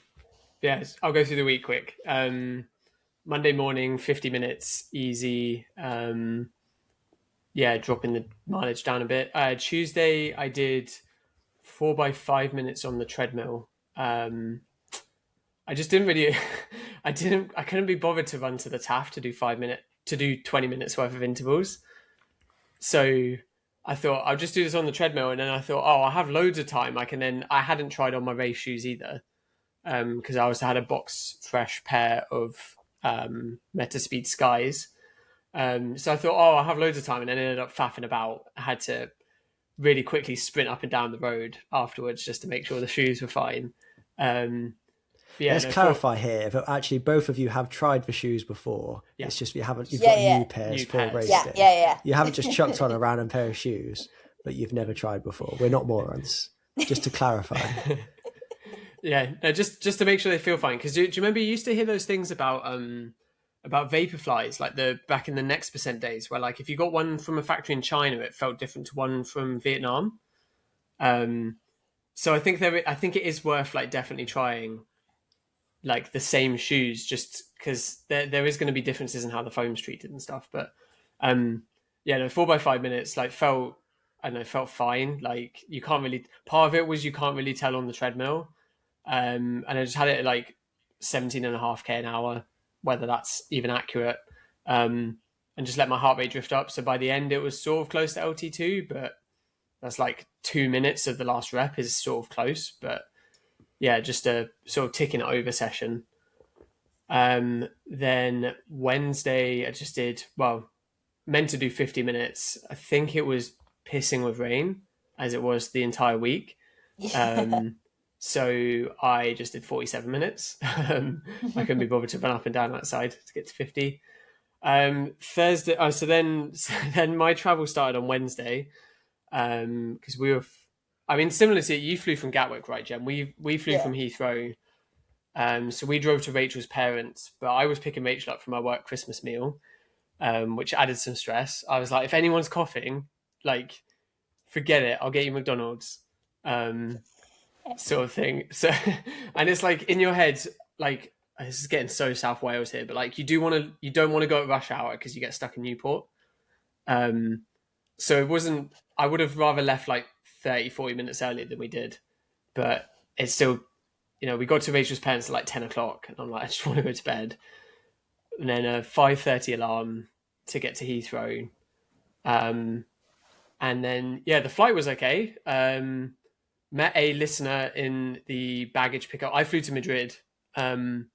go through the week quick. Monday morning, 50 minutes, easy. Dropping the mileage down a bit. Tuesday, I did 4 by 5 minutes on the treadmill. I just didn't really, I couldn't be bothered to run to the Taft to do 20 minutes worth of intervals. So I thought I'll just do this on the treadmill. And then I thought, I have loads of time. I hadn't tried on my race shoes either. Because I also had a box fresh pair of Metaspeed Skies. So I thought, I'll have loads of time, and then ended up faffing about. I had to really quickly sprint up and down the road afterwards just to make sure the shoes were fine. Let's clarify here that actually both of you have tried the shoes before. Yeah. It's just you've got new pairs for race day. Yeah. You haven't just chucked on a random pair of shoes that you've never tried before. We're not morons. Just to clarify. Just to make sure they feel fine. Because do you remember you used to hear those things about Vaporflies, like back in the Next Percent days, where like if you got one from a factory in China, it felt different to one from Vietnam. So I think it is worth like definitely trying like the same shoes, just because there is going to be differences in how the foam's treated and stuff. But 4 by 5 minutes like felt fine. Like you can't really, part of it was you can't really tell on the treadmill. And I just had it at like 17.5k an hour, whether that's even accurate, and just let my heart rate drift up. So by the end, it was sort of close to LT2, but that's like 2 minutes of the last rep is sort of close. But yeah, just a sort of ticking it over session. Then Wednesday, I just did, meant to do 50 minutes. I think it was pissing with rain, as it was the entire week. So I just did 47 minutes. I couldn't be bothered to run up and down that side to get to 50. Thursday. So then my travel started on Wednesday. Because we were, similar to you flew from Gatwick, right, Jen? We flew from Heathrow. So we drove to Rachel's parents, but I was picking Rachel up from our work Christmas meal, which added some stress. I was like, if anyone's coughing, like, forget it. I'll get you McDonald's. Sort of thing. So, and it's like in your head, like this is getting so South Wales here, but like you don't want to go at rush hour because you get stuck in Newport. So it wasn't, I would have rather left like 30-40 minutes earlier than we did, but it's still, we got to Rachel's parents at like 10 o'clock and I'm like, I just want to go to bed. And then a 5:30 alarm to get to Heathrow. And then, the flight was okay. Met a listener in the baggage pickup. I flew to Madrid. Met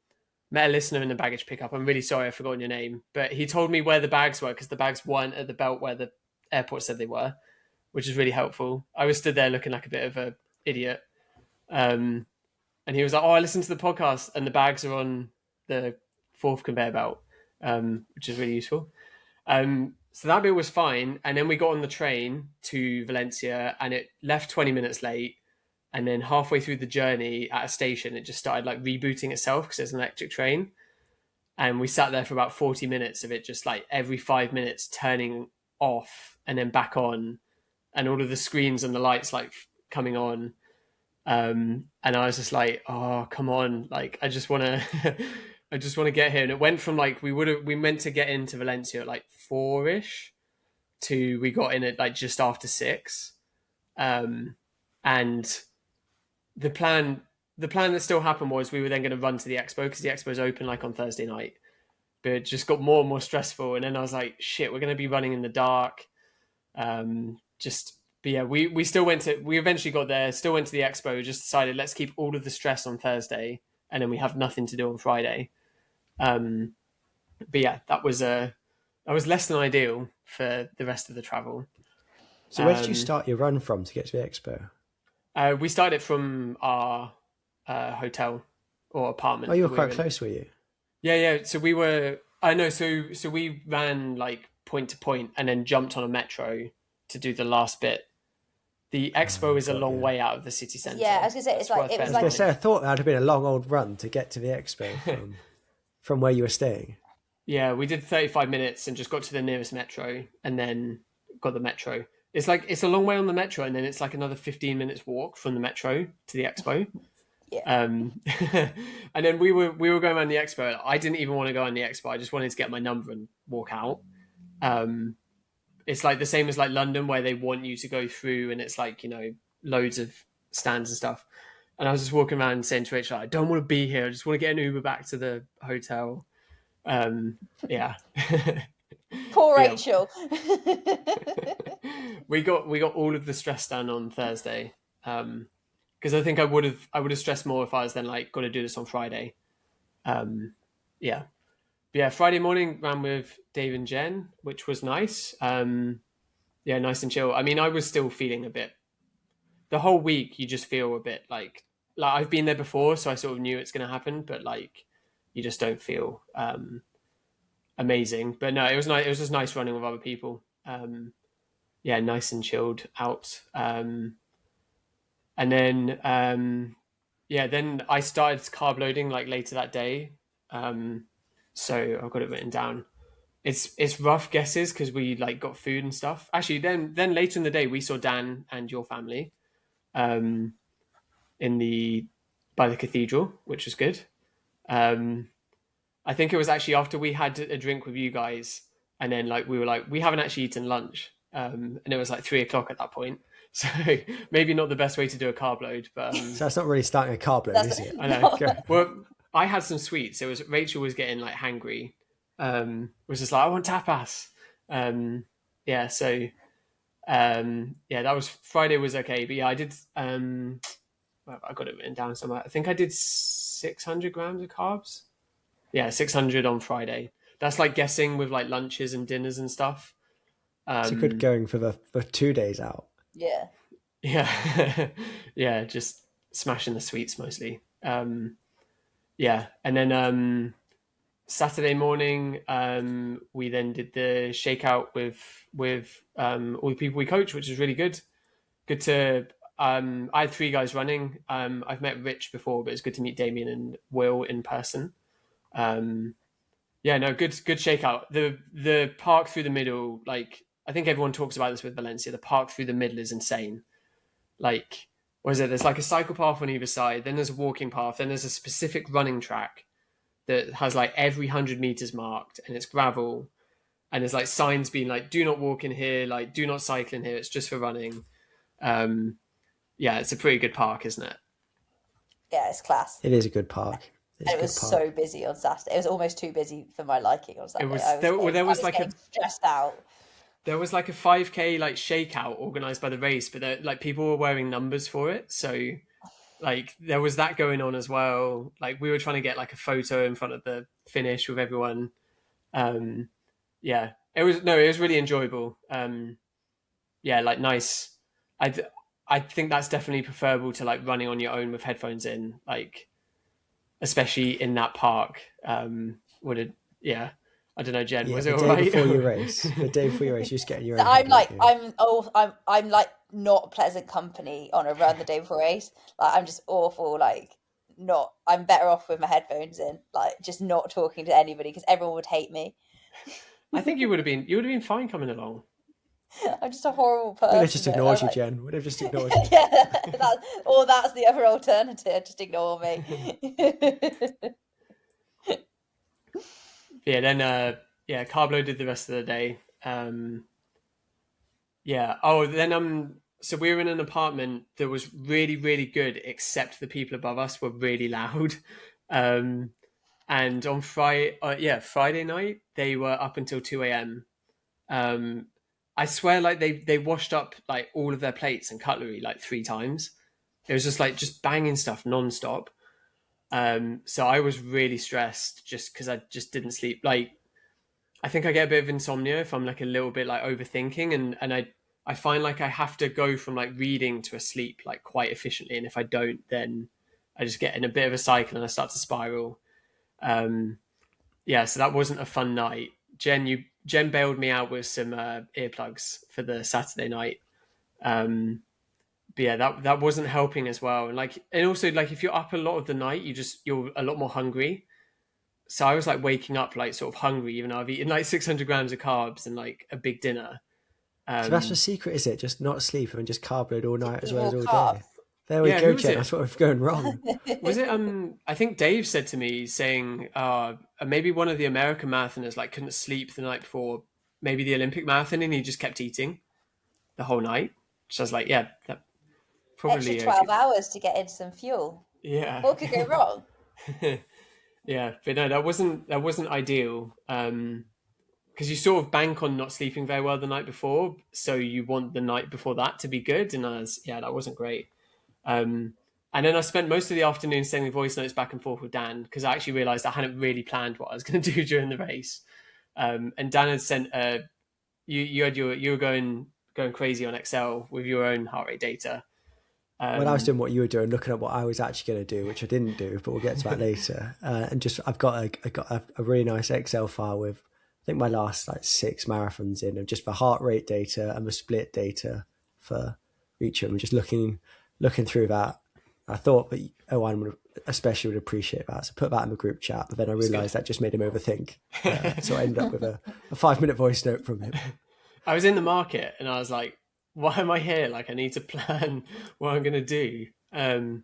a listener in the baggage pickup. I'm really sorry, I've forgotten your name. But he told me where the bags were because the bags weren't at the belt where the airport said they were, which is really helpful. I was stood there looking like a bit of an idiot. And he was like, I listened to the podcast and the bags are on the 4th conveyor belt, which is really useful. So that bit was fine. And then we got on the train to Valencia and it left 20 minutes late. And then halfway through the journey at a station, it just started like rebooting itself because there's an electric train. and we sat there for about 40 minutes of it, just like every 5 minutes turning off and then back on, and all of the screens and the lights like coming on. And I was just like, oh, come on. Like, I just want to, I just want to get here. And it went from like, we meant to get into Valencia at like 4ish to we got in at like just after 6. And the plan that still happened was we were then going to run to the expo, because the expo is open like on Thursday night, but it just got more and more stressful. And then I was like, shit, we're going to be running in the dark. But yeah, we eventually got there, still went to the expo, just decided let's keep all of the stress on Thursday, and then we have nothing to do on Friday. But yeah, that was less than ideal for the rest of the travel. So where did you start your run from to get to the expo? We started from our hotel or apartment. Oh, you were quite close, were you? Yeah. So we were. I know. So we ran like point to point and then jumped on a metro to do the last bit. The expo is a long way out of the city centre. Yeah, I was gonna say it's like I thought that would have been a long old run to get to the expo from where you were staying. Yeah, we did 35 minutes and just got to the nearest metro and then got the metro. It's a long way on the metro, and then it's like another 15 minutes walk from the metro to the expo. Yeah. And then we were going around the expo. I didn't even want to go on the expo. I just wanted to get my number and walk out. It's like the same as like London, where they want you to go through, and it's like, you know, loads of stands and stuff. And I was just walking around saying to Rachel, I don't want to be here. I just want to get an Uber back to the hotel. Yeah. Poor Rachel. we got all of the stress done on Thursday. Because I think I would have stressed more if I was then like got to do this on Friday. Yeah. But yeah, Friday morning ran with Dave and Jen, which was nice. Yeah, nice and chill. I mean, I was still feeling a bit. The whole week, you just feel a bit like I've been there before, so I sort of knew it's going to happen, but like you just don't feel amazing. But no, it was nice. It was just nice running with other people. Yeah, nice and chilled out. And then then I started carb loading like later that day. So I've got it written down. It's rough guesses because we like got food and stuff. Actually, then later in the day we saw Dan and your family, by the cathedral, which was good. I think it was actually after we had a drink with you guys, and then like we were like, we haven't actually eaten lunch, and it was like 3:00 at that point. So maybe not the best way to do a carb load, but so that's not really starting a carb load, is it? I know. Well, I had some sweets. It was Rachel was getting like hangry. Was just like, I want tapas. Yeah. So that was Friday was okay, but yeah, I did. Well, I got it written down somewhere. I think I did 600 grams of carbs. Yeah, 600 on Friday. That's like guessing with like lunches and dinners and stuff. It's a good going for 2 days out. Yeah. Yeah. Yeah, just smashing the sweets mostly. Yeah, and then Saturday morning we then did the shakeout with all the people we coach, which is really good. Good to I had 3 guys running. I've met Rich before, but it's good to meet Damien and Will in person. Yeah, no, good shakeout. The park through the middle, like I think everyone talks about this with Valencia. The park through the middle is insane. Like, what is it? There's like a cycle path on either side. Then there's a walking path. Then there's a specific running track that has like every 100 meters marked, and it's gravel. And there's like signs being like, do not walk in here, like do not cycle in here. It's just for running. Yeah, it's a pretty good park, isn't it? Yeah, it's class. It is a good park. It was so busy on Saturday. It was almost too busy for my liking on Saturday. There was like stressed out. There was like a 5K like shakeout organized by the race, but like people were wearing numbers for it. So like there was that going on as well. Like we were trying to get like a photo in front of the finish with everyone. Yeah, it was really enjoyable. Yeah, like nice. I think that's definitely preferable to like running on your own with headphones in, like especially in that park. Yeah. I don't know, Jen. Was it all right? The day before your race, you're just getting your own. I'm like not pleasant company on a run the day before race. Like I'm just awful. Like I'm better off with my headphones in, like just not talking to anybody because everyone would hate me. I think you would have been fine coming along. I'm just a horrible person. We'd have just ignored you, like, Jen. We'd have just ignored you. Yeah, that's the other alternative. Just ignore me. Yeah, then Carblo did the rest of the day. So we were in an apartment that was really, really good, except the people above us were really loud. And on Friday night, they were up until 2 a.m. I swear, like they washed up like all of their plates and cutlery like 3 times. It was just banging stuff nonstop. So I was really stressed just because I just didn't sleep. Like, I think I get a bit of insomnia if I'm like a little bit like overthinking, and I find like I have to go from like reading to a sleep like quite efficiently, and if I don't, then I just get in a bit of a cycle and I start to spiral. So that wasn't a fun night. Jen bailed me out with some earplugs for the Saturday night. But yeah, that wasn't helping as well. And also like if you're up a lot of the night, you're a lot more hungry. So I was like waking up like sort of hungry, even though I've eaten like 600 grams of carbs and like a big dinner. So that's the secret, is it? Just not sleep and just carb load all night as well as all carbs. day. There we go, Jen. it? That's what we've going wrong. Was it? I think Dave said to me saying, maybe one of the American marathoners like couldn't sleep the night before, maybe the Olympic marathon, and he just kept eating the whole night. So I was like, yeah, that probably extra 12 hours to get in some fuel. Yeah. What could go wrong? Yeah, but no, that wasn't ideal. Because you sort of bank on not sleeping very well the night before, so you want the night before that to be good, and that wasn't great. And then I spent most of the afternoon sending voice notes back and forth with Dan because I actually realised I hadn't really planned what I was going to do during the race. And Dan had sent you were going crazy on Excel with your own heart rate data. When I was doing what you were doing, looking at what I was actually going to do, which I didn't do, but we'll get to that later. And just I've got a really nice Excel file with I think my last like 6 marathons in, of just for heart rate data and the split data for each of them. Just looking through that, I thought that Owain would especially appreciate that, so put that in the group chat. But then I realised that just made him overthink, so I ended up with a 5-minute voice note from him. I was in the market and I was like, why am I here? Like, I need to plan what I'm going to do. I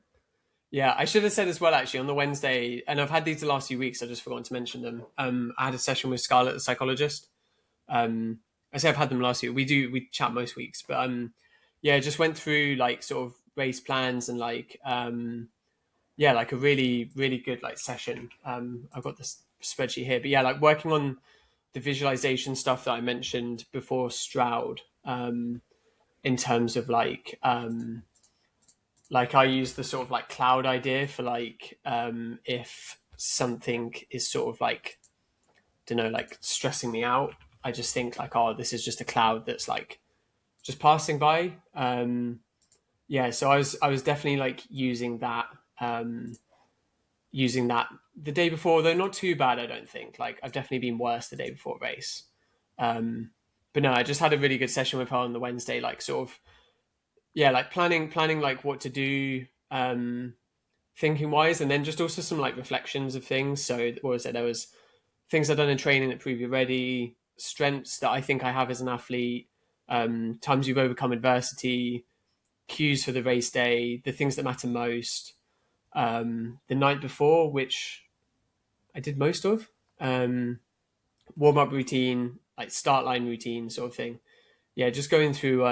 should have said as well, actually, on the Wednesday, and I've had these the last few weeks, I just forgot to mention them. I had a session with Scarlett, the psychologist. I say I've had them last week. We chat most weeks, but just went through like sort of race plans and like a really, really good like session. I've got this spreadsheet here, but yeah, like working on the visualization stuff that I mentioned before Stroud. In terms of like I use the sort of like cloud idea for like if something is sort of like, don't know, like stressing me out, I just think like, oh, this is just a cloud that's like just passing by. So I was definitely like using that the day before, though not too bad, I don't think. Like I've definitely been worse the day before race. But no, I just had a really good session with her on the Wednesday, like sort of, like planning like what to do, thinking wise, and then just also some like reflections of things. So what was it? There was things I've done in training that prove you're ready, strengths that I think I have as an athlete, times you've overcome adversity, cues for the race day, the things that matter most, the night before, which I did most of, warm-up routine, like start line routine sort of thing. Just going through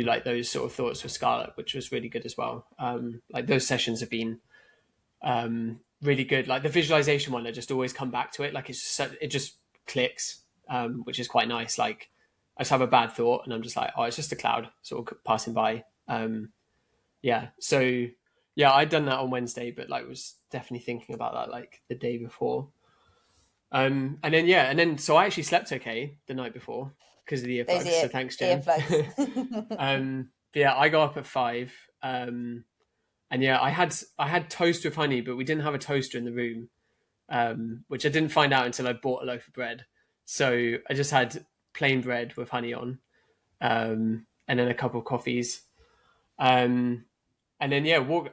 like those sort of thoughts with Scarlett, which was really good as well. Like those sessions have been really good. Like the visualization one, I just always come back to it. Like it just clicks, which is quite nice. Like I just have a bad thought and I'm just like, oh, it's just a cloud sort of passing by. So I'd done that on Wednesday, but like was definitely thinking about that like the day before. And then so I actually slept okay the night before because of the earplugs. So thanks, Jen. I got up at 5. And I had toast with honey, but we didn't have a toaster in the room, which I didn't find out until I bought a loaf of bread. So I just had plain bread with honey on, and then a couple of coffees. and then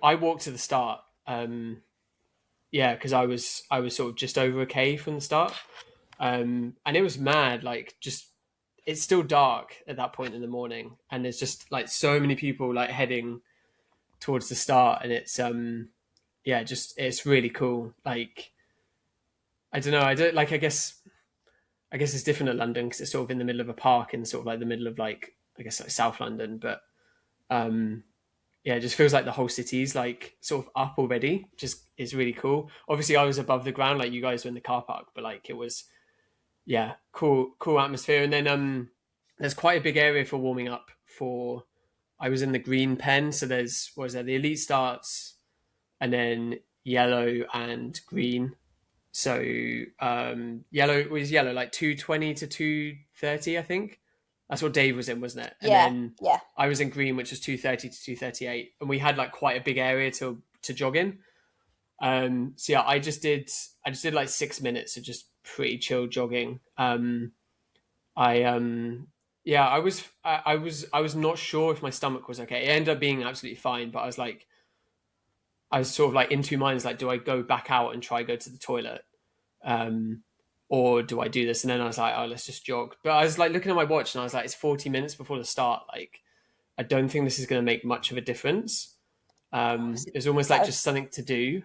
I walked to the start. Because I was sort of just over a K from the start, and it was mad. Like, just it's still dark at that point in the morning, and there's just like so many people like heading towards the start, and it's just it's really cool. Like, I don't know, I don't like. I guess it's different at London because it's sort of in the middle of a park and sort of like the middle of like I guess like South London, but it just feels like the whole city's like sort of up already. Just is really cool. Obviously, I was above the ground, like you guys were in the car park, but like it was, cool atmosphere. And then there's quite a big area for warming up. For I was in the green pen, so there's the elite starts, and then yellow and green. So yellow like 220 to 230, I think. That's what Dave was in, wasn't it? And then I was in green, which was 230 to 238, and we had like quite a big area to jog in. I just did like 6 minutes of just pretty chill jogging. I was not sure if my stomach was okay. It ended up being absolutely fine, but I was sort of like in two minds, like, do I go back out and try go to the toilet? Or do I do this? And then I was like, oh, let's just jog. But I was like looking at my watch and I was like, it's 40 minutes before the start. Like, I don't think this is going to make much of a difference. It's almost like just something to do.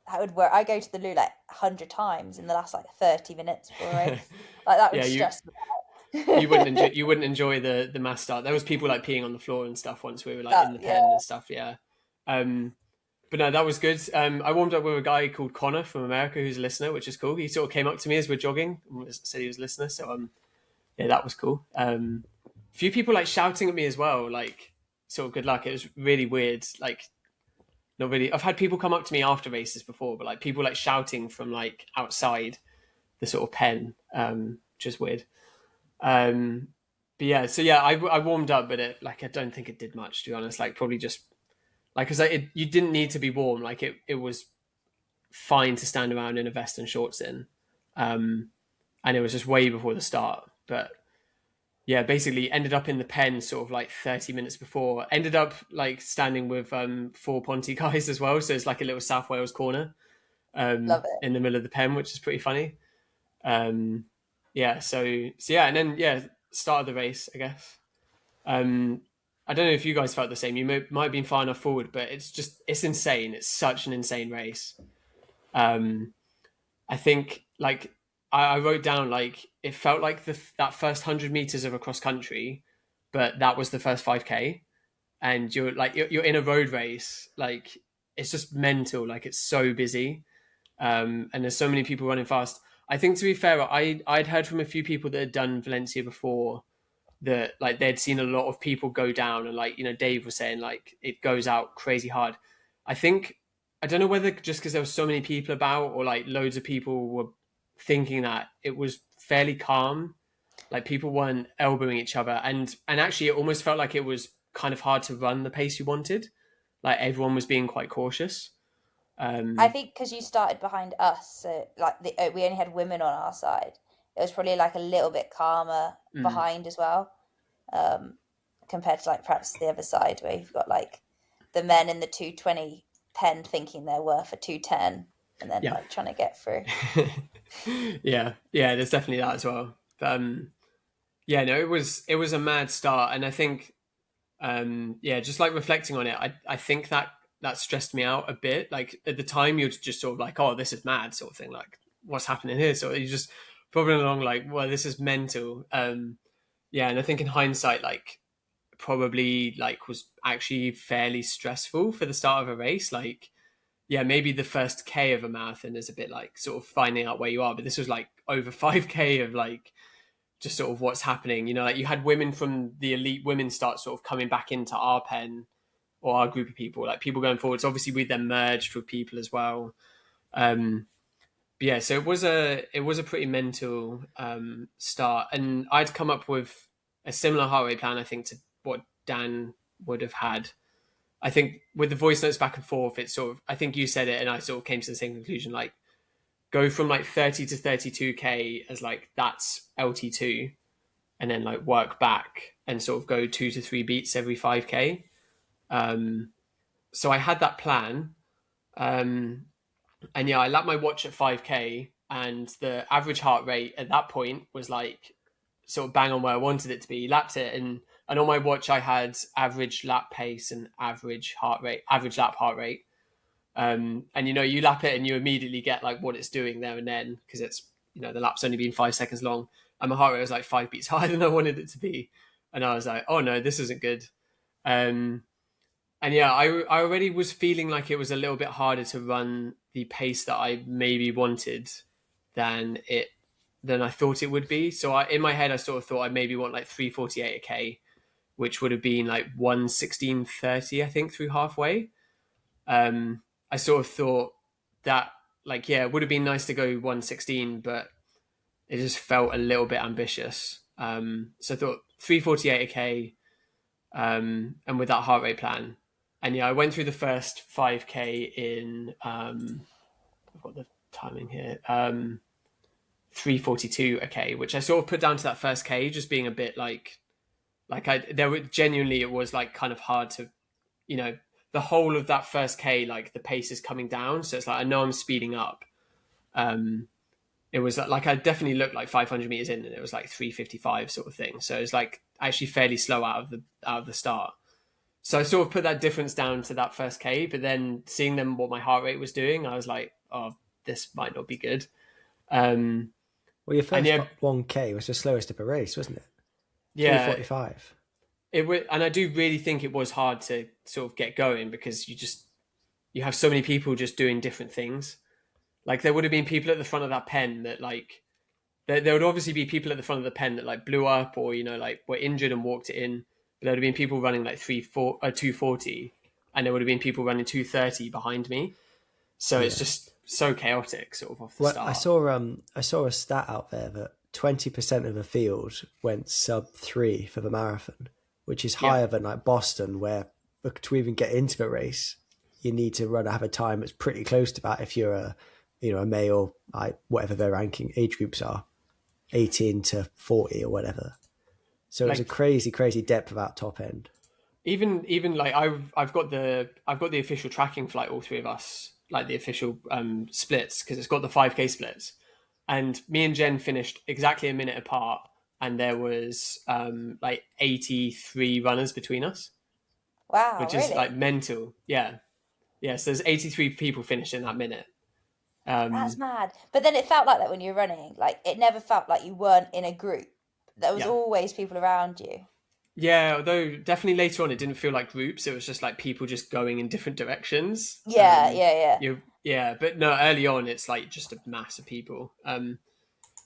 That would work. I go to the loo like 100 times in the last like 30 minutes before a race. Like that would stress me out. you wouldn't enjoy the mass start. There was people like peeing on the floor and stuff once we were like in the pen and stuff. Yeah. But no, that was good. I warmed up with a guy called Connor from America, who's a listener, which is cool. He sort of came up to me as we're jogging and said he was a listener. So that was cool. A few people like shouting at me as well, like sort of good luck. It was really weird. Like, not really. I've had people come up to me after races before, but like people like shouting from like outside the sort of pen, which is weird. I warmed up, but I don't think it did much, to be honest. Like, probably just like, because you didn't need to be warm. Like, it was fine to stand around in a vest and shorts in, and it was just way before the start. But yeah, basically ended up in the pen sort of like 30 minutes before. Ended up like standing with 4 Ponty guys as well. So it's like a little South Wales corner Love it. in the middle of the pen, which is pretty funny. And then start of the race, I guess. I don't know if you guys felt the same. You might have been far enough forward, but it's insane. It's such an insane race. I think like I wrote down like it felt like that first 100 meters of a cross country, but that was the first 5K, and you're in a road race. Like, it's just mental. Like, it's so busy, and there's so many people running fast. I think, to be fair, I'd heard from a few people that had done Valencia before that like they'd seen a lot of people go down, and like, Dave was saying like it goes out crazy hard. I don't know whether just because there were so many people about, or like loads of people were thinking that it was fairly calm, like people weren't elbowing each other, and actually it almost felt like it was kind of hard to run the pace you wanted. Like, everyone was being quite cautious. I think because you started behind us, so like we only had women on our side. It was probably like a little bit calmer behind as well, compared to like perhaps the other side where you've got like the men in the 220 pen thinking they're worth a 210 and then like trying to get through. yeah, there's definitely that as well. But it was a mad start, and I think just like reflecting on it, I think that stressed me out a bit. Like, at the time you're just sort of like, oh, this is mad, sort of thing, like what's happening here. So you just probably along like, well, this is mental. And I think in hindsight, like, probably like was actually fairly stressful for the start of a race. Like, maybe the first K of a marathon is a bit like sort of finding out where you are, but this was like over 5K of like just sort of what's happening. Like, you had women from the elite women start sort of coming back into our pen, or our group of people, like people going forwards. Obviously we then merged with people as well. So it was a pretty mental start, and I'd come up with a similar heart rate plan, I think, to what Dan would have had. I think with the voice notes back and forth, it's sort of, I think you said it and I sort of came to the same conclusion, like go from like 30 to 32K as like that's LT2, and then like work back and sort of go 2 to 3 beats every 5K. so I had that plan. And yeah, I lapped my watch at 5K, and the average heart rate at that point was like sort of bang on where I wanted it to be. Lapped it, and on my watch I had average lap pace and average heart rate, average lap heart rate. And you lap it and you immediately get like what it's doing there and then, because it's, the lap's only been 5 seconds long, and my heart rate was like 5 beats higher than I wanted it to be, and I was like, oh no, this isn't good. And yeah, I already was feeling like it was a little bit harder to run the pace that I maybe wanted than I thought it would be. So in my head, I sort of thought I maybe want like 3:48 a k, which would have been like 1:16:30, I think, through halfway. I sort of thought that, like, yeah, it would have been nice to go 1:16, but it just felt a little bit ambitious. So I thought 3:48 a k, and with that heart rate plan. And yeah, I went through the first 5K in, I've got the timing here, 3:42 a k, which I sort of put down to that first K just being a bit it was like kind of hard to, the whole of that first K, like the pace is coming down. So it's like, I know I'm speeding up. It was like, I definitely looked like 500 meters in and it was like 3:55 sort of thing. So it was like actually fairly slow out of the start. So I sort of put that difference down to that first K, but then seeing what my heart rate was doing, I was like, oh, this might not be good. Well, your first 1K was the slowest of a race, wasn't it? Yeah. 3:45. And I do really think it was hard to sort of get going, because you have so many people just doing different things. Like there would have been people at the front of that pen that like, there would obviously be people at the front of the pen that like blew up or, like were injured and walked it in. But there would have been people running like 2:40, and there would have been people running 2:30 behind me. So it's just so chaotic sort of off the start. I saw a stat out there that 20% of the field went sub 3 for the marathon, which is higher than like Boston, where to even get into the race, you need to have a time that's pretty close to that if you're a male, like whatever their ranking age groups are, 18 to 40 or whatever. So it's a crazy depth of that top end. Even like I've got the official tracking for like all three of us, like the official splits, because it's got the 5K splits, and me and Jen finished exactly a minute apart, and there was like 83 runners between us. Wow, which is like mental. Yeah. So there's 83 people finished in that minute. That's mad. But then it felt like that when you were running. Like it never felt like you weren't in a group. There was always people around you. Yeah, although definitely later on it didn't feel like groups. It was just like people just going in different directions. Yeah. But no, early on it's like just a mass of people.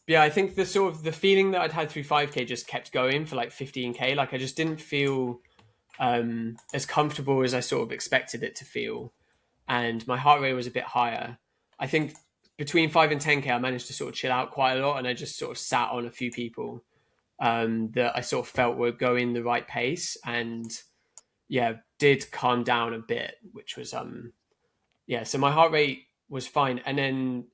Yeah, I think the feeling that I'd had through 5K just kept going for like 15K. Like I just didn't feel as comfortable as I sort of expected it to feel. And my heart rate was a bit higher. I think between 5 and 10K, I managed to sort of chill out quite a lot, and I just sort of sat on a few people that I sort of felt were going the right pace, and did calm down a bit, which was so my heart rate was fine. And then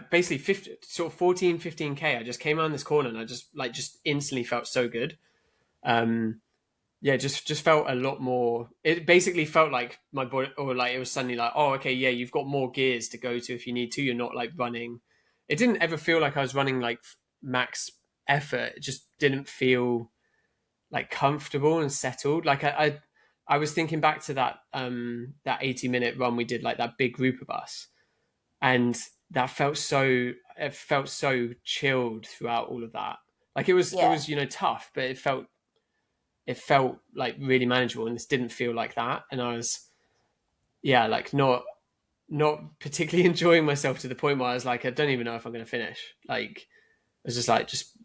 basically 14, 15K, I just came around this corner and I just instantly felt so good. Just felt a lot more. It basically felt like my body, or like it was suddenly like, oh, okay, yeah, you've got more gears to go to if you need to. You're not like running. It didn't ever feel like I was running like max effort. It just didn't feel like comfortable and settled. Like I was thinking back to that 80-minute run we did, like that big group of us, and it felt so chilled throughout all of that. Like it was tough, but it felt like really manageable, and this didn't feel like that. And I was like not particularly enjoying myself, to the point where I was like, I don't even know if I'm going to finish. Like I was just like just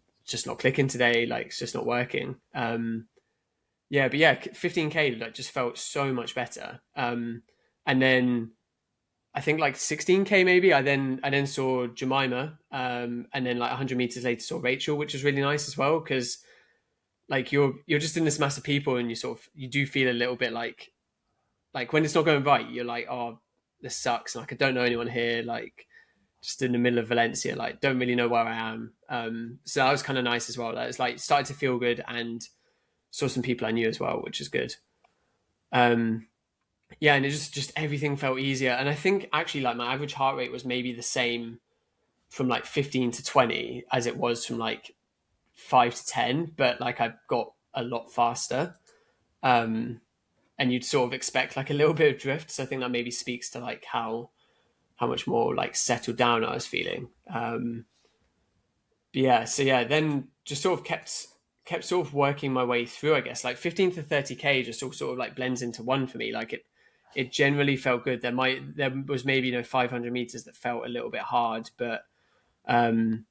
not clicking today, like it's just not working. But 15K like just felt so much better. And then I think like 16K maybe I then saw Jemima, and then like 100 meters later saw Rachel, which was really nice as well, because like you're just in this mass of people, and you do feel a little bit like when it's not going right, you're like, oh, this sucks, like I don't know anyone here, like just in the middle of Valencia, like don't really know where I am. So that was kind of nice as well. That it's like started to feel good, and saw some people I knew as well, which is good. yeah, and it just everything felt easier. And I think actually like my average heart rate was maybe the same from like 15 to 20 as it was from like 5 to 10, but like I got a lot faster. Um, and you'd sort of expect like a little bit of drift. So I think that maybe speaks to like how much more like settled down I was feeling. But yeah, so yeah, then just sort of kept sort of working my way through, I guess. Like 15 to 30k just all sort of like blends into one for me. Like it generally felt good. There was maybe 500 meters that felt a little bit hard, but um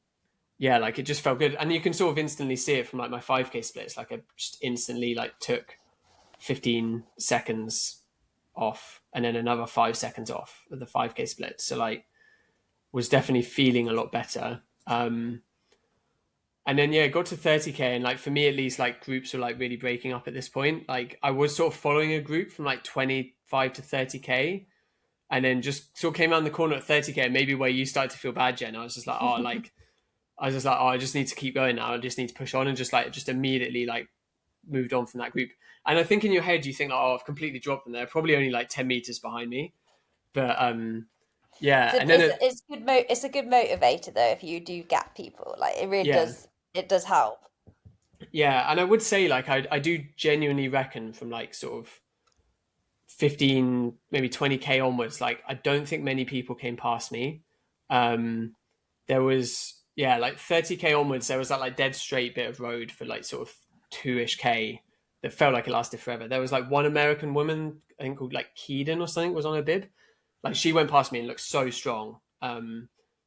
yeah, like it just felt good. And you can sort of instantly see it from like my 5k splits. Like I just instantly like took 15 seconds off and then another 5 seconds off of the 5k split. So like was definitely feeling a lot better. And then yeah, got to 30k, and like for me at least, like groups were like really breaking up at this point. Like I was sort of following a group from like 25 to 30k, and then just sort of came around the corner at 30k, maybe where you started to feel bad, Jen. I was just like, oh, I just need to keep going now. I just need to push on, and just immediately like moved on from that group. And I think in your head you think, like, oh, I've completely dropped them. They're probably only like 10 meters behind me, but yeah, So and then it's a good motivator though if you do gap people. Like it really yeah, does help. yeah, and I would say like I do genuinely reckon from like sort of 15 maybe 20k onwards, like I don't think many people came past me. There was yeah like 30k onwards there was that like dead straight bit of road for like sort of 2ish k that felt like it lasted forever. There was like one American woman, I think called like Keeden or something, was on her bib. Like she went past me and looked so strong,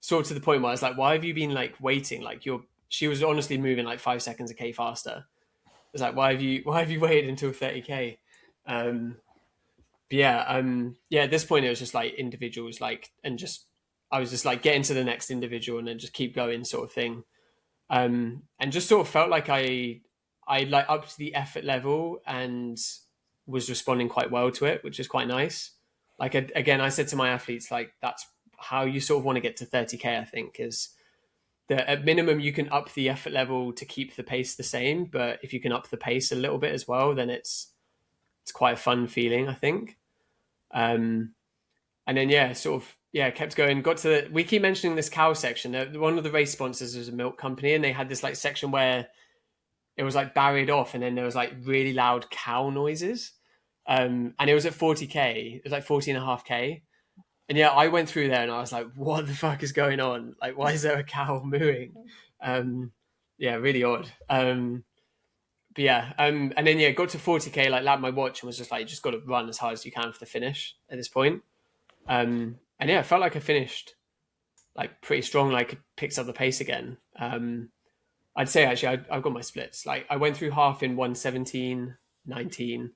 sort of to the point where I was like, why have you been like waiting? Like she was honestly moving like 5 seconds a k faster. It's like, why have you waited until 30k? But yeah, yeah, at this point it was just like individuals, like, and just I was just like getting to the next individual and then just keep going sort of thing. And just sort of felt like I like upped the effort level and was responding quite well to it, which is quite nice. Like again, I said to my athletes, like that's how you sort of want to get to 30k. I think is that at minimum you can up the effort level to keep the pace the same, but if you can up the pace a little bit as well, then it's quite a fun feeling, I think. Um, and then yeah, sort of yeah, kept going. Got to we keep mentioning this cow section. One of the race sponsors was a milk company, and they had this like section where it was like barried off, and then there was like really loud cow noises. And it was at 40k. It was like 40.5k. And yeah, I went through there and I was like, what the fuck is going on? Like, why is there a cow mooing? Yeah, really odd. But yeah, and then yeah, got to 40k, like lapped my watch and was just like, you just got to run as hard as you can for the finish at this point. And yeah, I felt like I finished like pretty strong, like picked up the pace again. I'd say actually I've got my splits. Like I went through half in 1:17:19,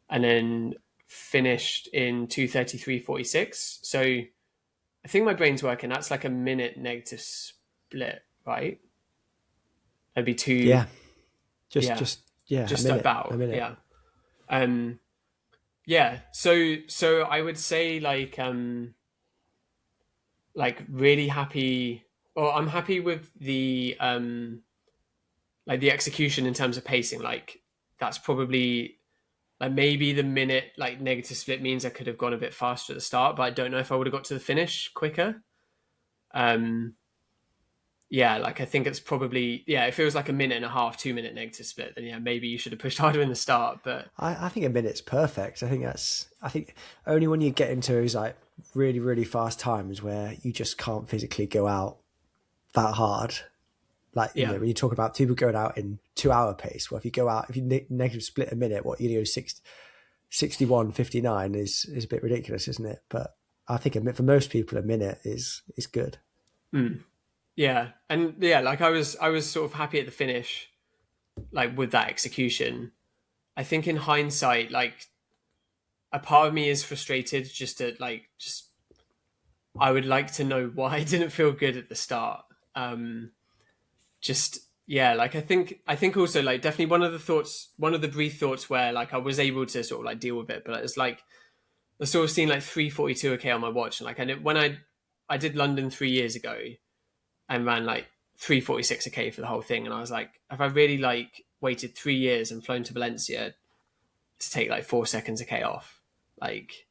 and then finished in 2:33:46. So I think my brain's working. That's like a minute negative split, right? That'd be two. Yeah. Yeah. Just about. Yeah. Yeah. So I would say like really happy, or I'm happy with the like the execution in terms of pacing. Like that's probably like maybe the minute like negative split means I could have gone a bit faster at the start, but I don't know if I would have got to the finish quicker. Yeah, like I think it's probably if it was like a minute and a half, 2 minute negative split, then yeah, maybe you should have pushed harder in the start. But I think a minute's perfect. I think only when you get into those like really, really fast times where you just can't physically go out that hard. Like, you know, when you talk about people going out in 2 hour pace, well, if you negative split a minute, what you do 61:59 is a bit ridiculous, isn't it? But I think for most people, a minute is good. Yeah. And yeah, like I was sort of happy at the finish, like with that execution. I think in hindsight, like a part of me is frustrated I would like to know why I didn't feel good at the start. Like I think also like definitely one of the brief thoughts where like I was able to sort of like deal with it, but it's like I sort of seen like 3:42 on my watch, and like when I did London 3 years ago and ran like 3:46 for the whole thing, and I was like, have I really like waited 3 years and flown to Valencia to take like 4 seconds off? Like,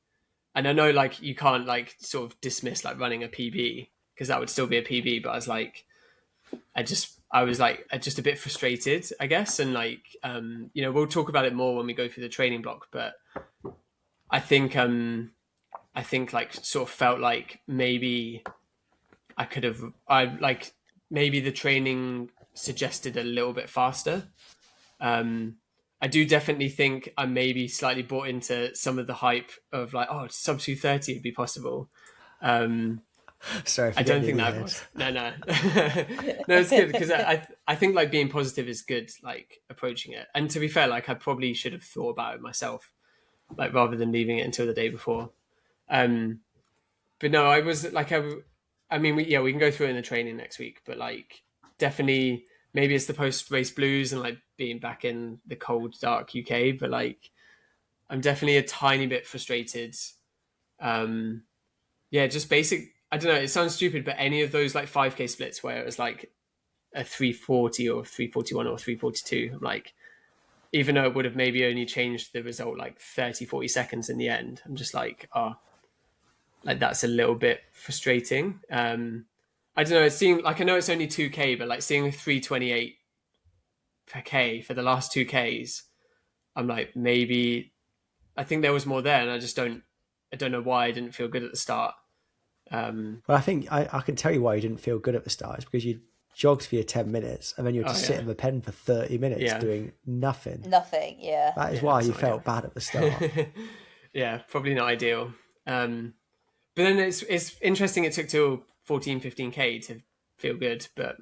and I know like you can't like sort of dismiss like running a PB because that would still be a PB, but I was like, I was like just a bit frustrated, I guess. And like, you know, we'll talk about it more when we go through the training block, but I think like sort of felt like maybe maybe the training suggested a little bit faster. I do definitely think I maybe slightly bought into some of the hype of like, oh, sub 230 would be possible. Sorry for I don't getting think in your that head. was no. No, it's good because I think like being positive is good, like approaching it. And to be fair, like I probably should have thought about it myself, like rather than leaving it until the day before. But no, I was like, I mean, we can go through it in the training next week, but like definitely maybe it's the post race blues and like being back in the cold, dark UK, but like I'm definitely a tiny bit frustrated. Yeah, just basic. I don't know. It sounds stupid, but any of those like 5K splits where it was like a 340 or 341 or 342, I'm like, even though it would have maybe only changed the result like 30, 40 seconds in the end, I'm just like, oh, like that's a little bit frustrating. I don't know. It seemed like I know it's only 2K, but like seeing 328 per K for the last 2Ks, I'm like, maybe I think there was more there, and I don't know why I didn't feel good at the start. Well, I think I can tell you why you didn't feel good at the start. It's because you jogged for your 10 minutes and then you had to sit in the pen for 30 minutes doing nothing. Nothing, yeah. That is why you felt bad at the start. Yeah, probably not ideal. But then it's interesting it took till 14, 15K to feel good. But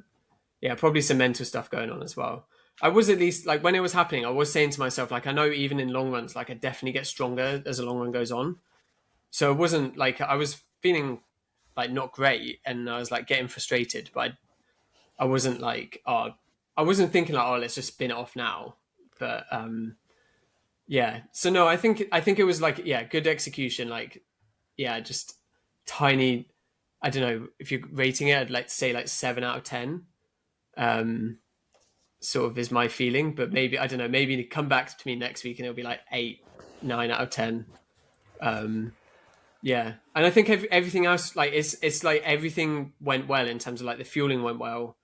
yeah, probably some mental stuff going on as well. I was at least, like when it was happening, I was saying to myself, like I know even in long runs, like I definitely get stronger as a long run goes on. So it wasn't like I was feeling like not great and I was like getting frustrated, but I wasn't like, oh, I wasn't thinking like, oh, let's just spin it off now. But yeah, so no, I think it was like, yeah, good execution. Like, yeah, just tiny, I don't know if you're rating it, I'd like to say like 7 out of 10. Sort of is my feeling, but maybe, I don't know, maybe come back to me next week and it'll be like 8, 9 out of 10. Yeah, and I think everything else, like it's like everything went well in terms of like the fueling went well.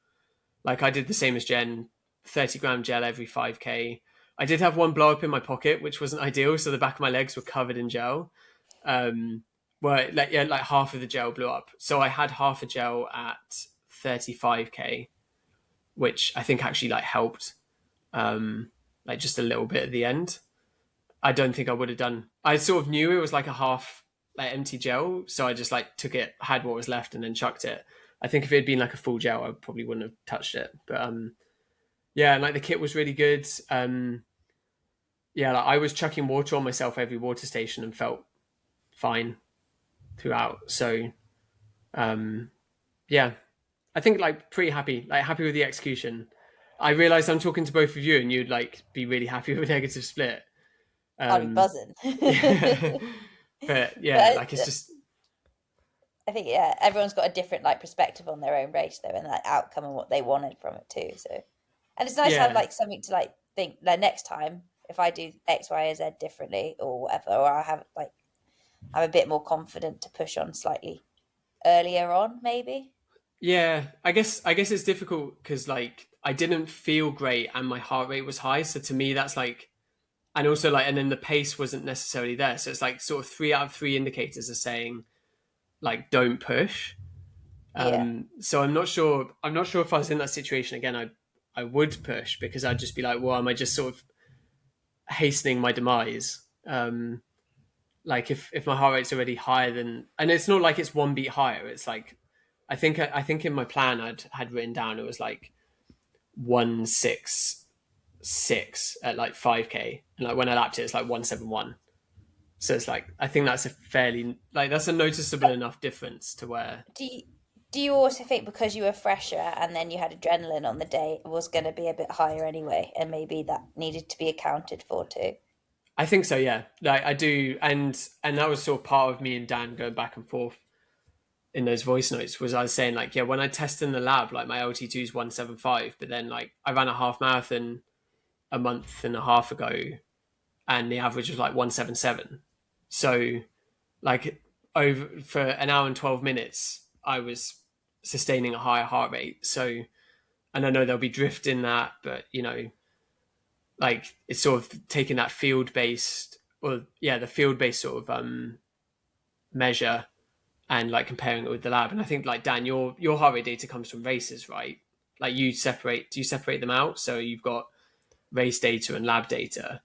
Like I did the same as Jen, 30-gram gel every 5K. I did have one blow up in my pocket, which wasn't ideal, so the back of my legs were covered in gel. Where like half of the gel blew up, so I had half a gel at 35K, which I think actually like helped, like just a little bit at the end. I don't think I would have done. I sort of knew it was like a half like empty gel, so I just like took it, had what was left, and then chucked it. I think if it had been like a full gel, I probably wouldn't have touched it. But yeah, and like the kit was really good. Yeah, like I was chucking water on myself every water station and felt fine throughout. So yeah, I think like pretty happy with the execution. I realized I'm talking to both of you, and you'd like be really happy with a negative split. I'd be buzzing. Yeah. But yeah, like it's just. I think yeah, everyone's got a different like perspective on their own race though, and that outcome and what they wanted from it too. So, and it's nice to have like something to like think like next time if I do X, Y, or Z differently or whatever, or I have like I'm a bit more confident to push on slightly earlier on, maybe. Yeah, I guess it's difficult because like I didn't feel great and my heart rate was high, so to me that's like. And also like, and then the pace wasn't necessarily there. So it's like sort of 3 out of 3 indicators are saying like, don't push. So I'm not sure if I was in that situation again, I would push because I'd just be like, well, am I just sort of hastening my demise? Like if my heart rate's already higher than, and it's not like it's 1 beat higher. It's like, I think in my plan I'd had written down, it was like 166 at like 5K, and like when I lapped it, it's like 171. So it's like I think that's a fairly like that's a noticeable enough difference to where. Do you also think because you were fresher and then you had adrenaline on the day, it was going to be a bit higher anyway, and maybe that needed to be accounted for too? I think so, yeah. Like I do, and that was sort of part of me and Dan going back and forth in those voice notes. Was I was saying like, yeah, when I test in the lab, like my LT2 is 175, but then like I ran a half marathon a month and a half ago and the average was like 177. So like over for an hour and 12 minutes, I was sustaining a higher heart rate. So, and I know there'll be drift in that, but like it's sort of taking that the field based sort of measure and like comparing it with the lab. And I think like Dan, your heart rate data comes from races, right? Like do you separate them out? So you've got race data and lab data,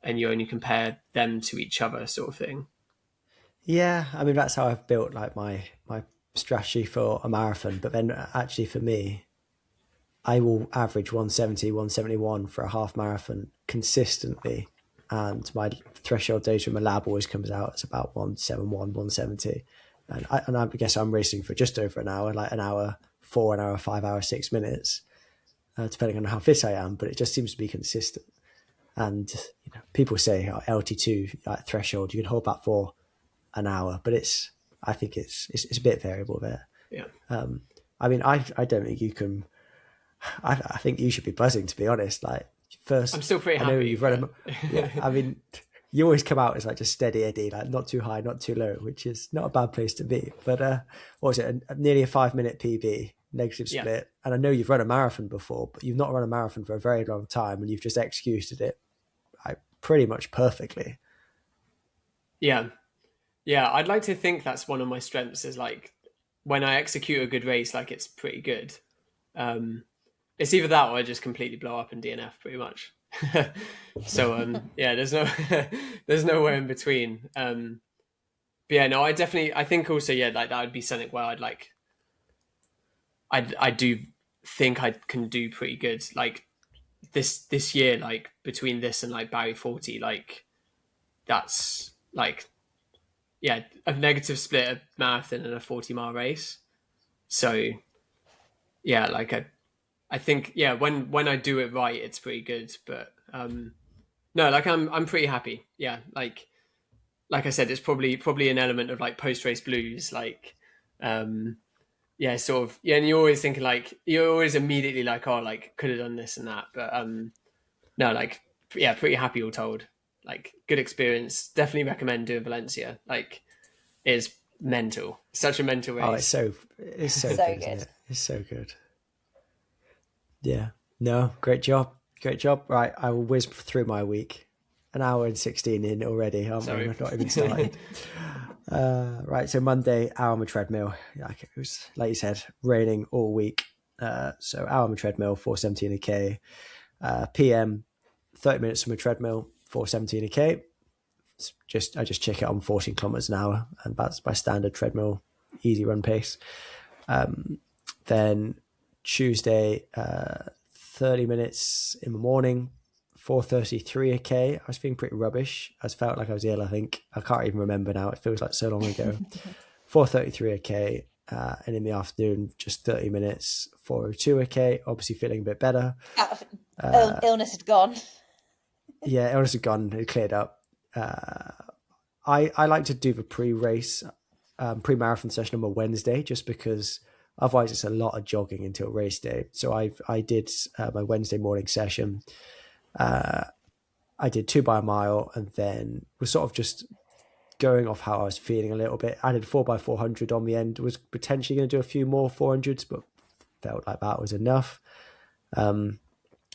and you only compare them to each other, sort of thing. Yeah, I mean that's how I've built like my strategy for a marathon. But then actually for me, I will average 170, 171 for a half marathon consistently. And my threshold data in my lab always comes out as about 171, 170. And I guess I'm racing for just over an hour, like an hour 4, an hour 5, hour 6 minutes, depending on how fit I am. But it just seems to be consistent. And people say LT2 threshold, you can hold that for an hour, but I think it's a bit variable there. Yeah. I mean, I don't think you can. I think you should be buzzing, to be honest. Like first, I'm still pretty happy. I know you've run. Yeah, I mean, you always come out as like just steady Eddie, like not too high, not too low, which is not a bad place to be. But what was it? Nearly a 5-minute PB, negative split. Yeah. And I know you've run a marathon before, but you've not run a marathon for a very long time, and you've just executed it like pretty much perfectly. Yeah. Yeah, I'd like to think that's one of my strengths is like when I execute a good race, like it's pretty good. It's either that or I just completely blow up in DNF pretty much. So yeah, there's nowhere in between. But yeah, no, I think also, yeah, like that would be something where I do think I can do pretty good. Like this year, like between this and like Barry 40, like that's like, yeah, a negative split, a marathon and a 40-mile race. So yeah, like I think, yeah, when I do it right, it's pretty good. But no, like I'm pretty happy. Yeah, like I said, it's probably an element of like post-race blues, like yeah, sort of, yeah. And you're always thinking like, you're always immediately like, oh, like could have done this and that. But no, like, yeah, pretty happy all told. Like good experience. Definitely recommend doing Valencia. Like it's mental. Such a mental race. Oh, it's so good, isn't it? It's so good. Yeah. No, great job. Right, I will whiz through my week. An hour and 16 in already, aren't we? We've not even started. Right, so Monday, hour on the treadmill. Like it was, like you said, raining all week. So hour on the treadmill, 4:17 a K. PM, 30 minutes on the treadmill, 4:17 a K. I just check it on 14 kilometers an hour, and that's my standard treadmill, easy run pace. Then Tuesday, 30 minutes in the morning, 4:33 a K. I was feeling pretty rubbish. I felt like I was ill, I think. I can't even remember now. It feels like so long ago. 4:33 a K. And in the afternoon, just 30 minutes, 4:02 a K. Obviously feeling a bit better. Illness had gone. Yeah, illness had gone. It cleared up. I like to do the pre-race, pre-marathon session on a Wednesday, just because otherwise it's a lot of jogging until race day. So I did my Wednesday morning session. I did 2 by a mile, and then was sort of just going off how I was feeling a little bit. I did 4 by 400 on the end. Was potentially going to do a few more 400s, but felt like that was enough.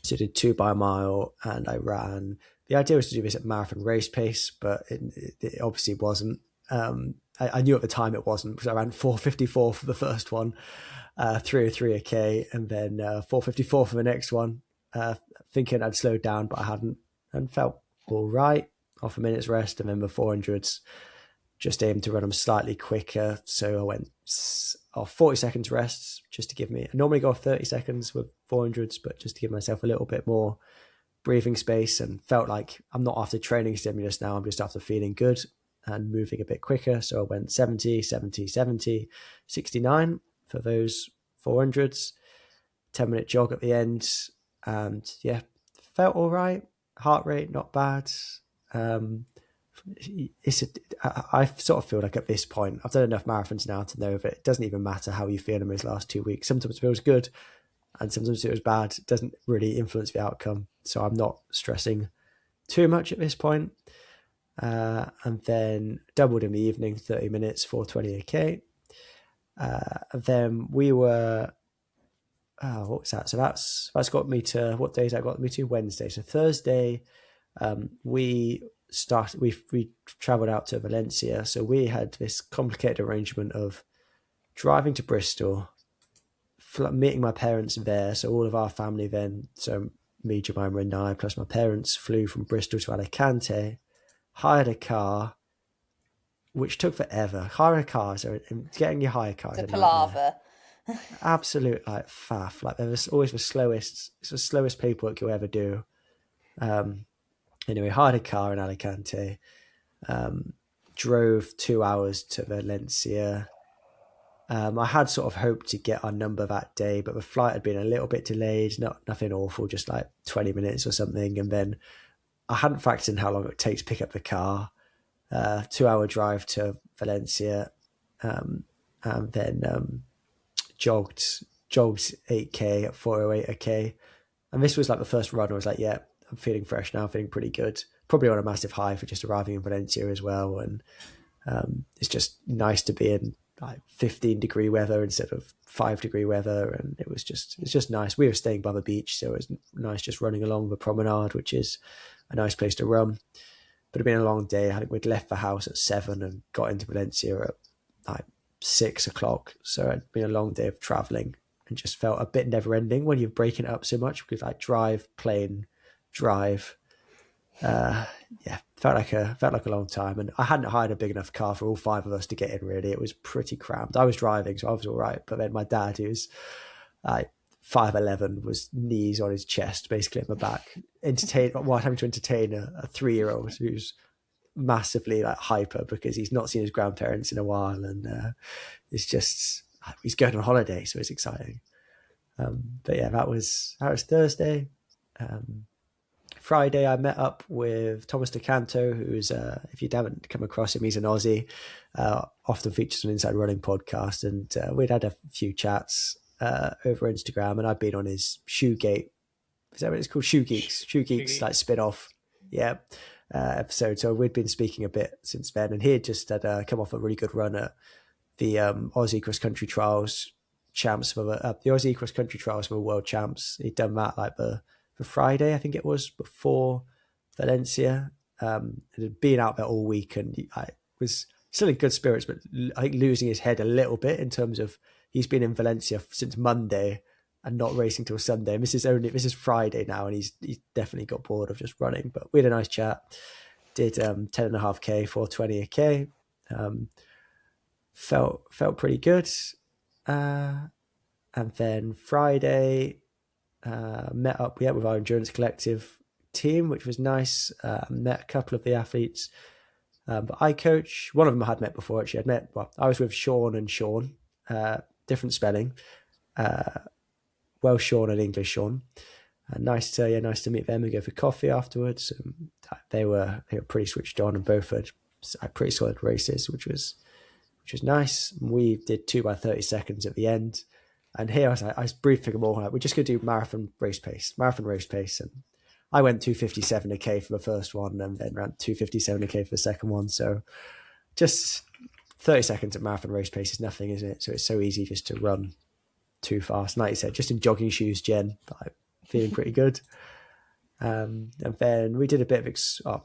So I did 2 by a mile, and I ran. The idea was to do this at marathon race pace, but it obviously wasn't. I knew at the time it wasn't, because I ran 4:54 for the first one, 3:03 a K, and then 4:54 for the next one, thinking I'd slowed down, but I hadn't, and felt all right off a minute's rest. And then the 400s, just aimed to run them slightly quicker. So I went off 40 seconds rests, just to give me, I normally go off 30 seconds with 400s, but just to give myself a little bit more breathing space, and felt like I'm not after training stimulus now, I'm just after feeling good and moving a bit quicker. So I went 70, 70, 70, 69 for those 400s, 10-minute jog at the end. And yeah, felt all right. Heart rate, not bad. I sort of feel like at this point, I've done enough marathons now to know that it doesn't even matter how you feel in those last 2 weeks. Sometimes it feels good and sometimes it feels bad. It doesn't really influence the outcome. So I'm not stressing too much at this point. and then doubled in the evening, 30 minutes, 420 a k. Then we were, what was that? So that's got me to, what days that got me to? Wednesday. So Thursday, we traveled out to Valencia. So we had this complicated arrangement of driving to Bristol, meeting my parents there. So all of our family then, so me, Jemima and I, plus my parents, flew from Bristol to Alicante, hired a car, which took forever. Hiring a car, so getting your hire car is a palaver. Absolute like faff. Like there was always it's the slowest paperwork you'll ever do. Anyway, hired a car in Alicante, drove 2 hours to Valencia. I had sort of hoped to get our number that day, but the flight had been a little bit delayed. Nothing awful, just like 20 minutes or something. And then I hadn't factored in how long it would take to pick up the car. 2 hour drive to Valencia, and then jogged 8k at 408 a k. And this was like the first run. I was like, yeah, I'm feeling fresh now, feeling pretty good. Probably on a massive high for just arriving in Valencia as well. And it's just nice to be in like 15-degree weather instead of 5-degree weather, and it's just nice. We were staying by the beach, so it was nice just running along the promenade, which is a nice place to run. But it'd been a long day. I think we'd left the house at 7 and got into Valencia at like 6 o'clock. So it'd been a long day of traveling and just felt a bit never ending when you're breaking it up so much, because like drive, plane, drive. Felt like a long time, and I hadn't hired a big enough car for all 5 of us to get in. Really, it was pretty cramped. I was driving, so I was all right, but then my dad, who's like 5'11", was knees on his chest, basically in my back, having to entertain a 3-year-old who's massively like hyper because he's not seen his grandparents in a while, and it's just he's going on holiday, so it's exciting. But yeah, that was Thursday. Friday, I met up with Thomas DeCanto, who's, if you haven't come across him, he's an Aussie, often features on Inside Running podcast, and we'd had a few chats over Instagram, and I'd been on his Shoegate, is that what it's called? Shoe Geeks, like spin-off, episode. So we'd been speaking a bit since then, and he had just come off a really good run at the Aussie Cross Country Trials champs for the Aussie Cross Country Trials for the World Champs. He'd done that like the Friday, I think it was, before Valencia. It had been out there all week, and I was still in good spirits, but I think losing his head a little bit in terms of he's been in Valencia since Monday and not racing till Sunday. And this is Friday now, and he's definitely got bored of just running. But we had a nice chat. Did 10.5k, 420 a k. Felt pretty good. And then Friday, met up with our endurance collective team, which was nice. Met a couple of the athletes, but I coach one of them I had met before. Actually, I was with Sean and Sean, different spelling, Welsh Sean and English Sean. Nice to meet them and go for coffee afterwards. They were pretty switched on, and both had pretty solid races, which was nice. We did 2 by 30 seconds at the end. And here I was briefing them all, like, we're just going to do marathon race pace. And I went 2:57 a k for the first one, and then ran 2:57 a k for the second one. So just 30 seconds at marathon race pace is nothing, isn't it? So it's so easy just to run too fast. And like you said, just in jogging shoes, Jen, but feeling pretty good. And then we did a bit of,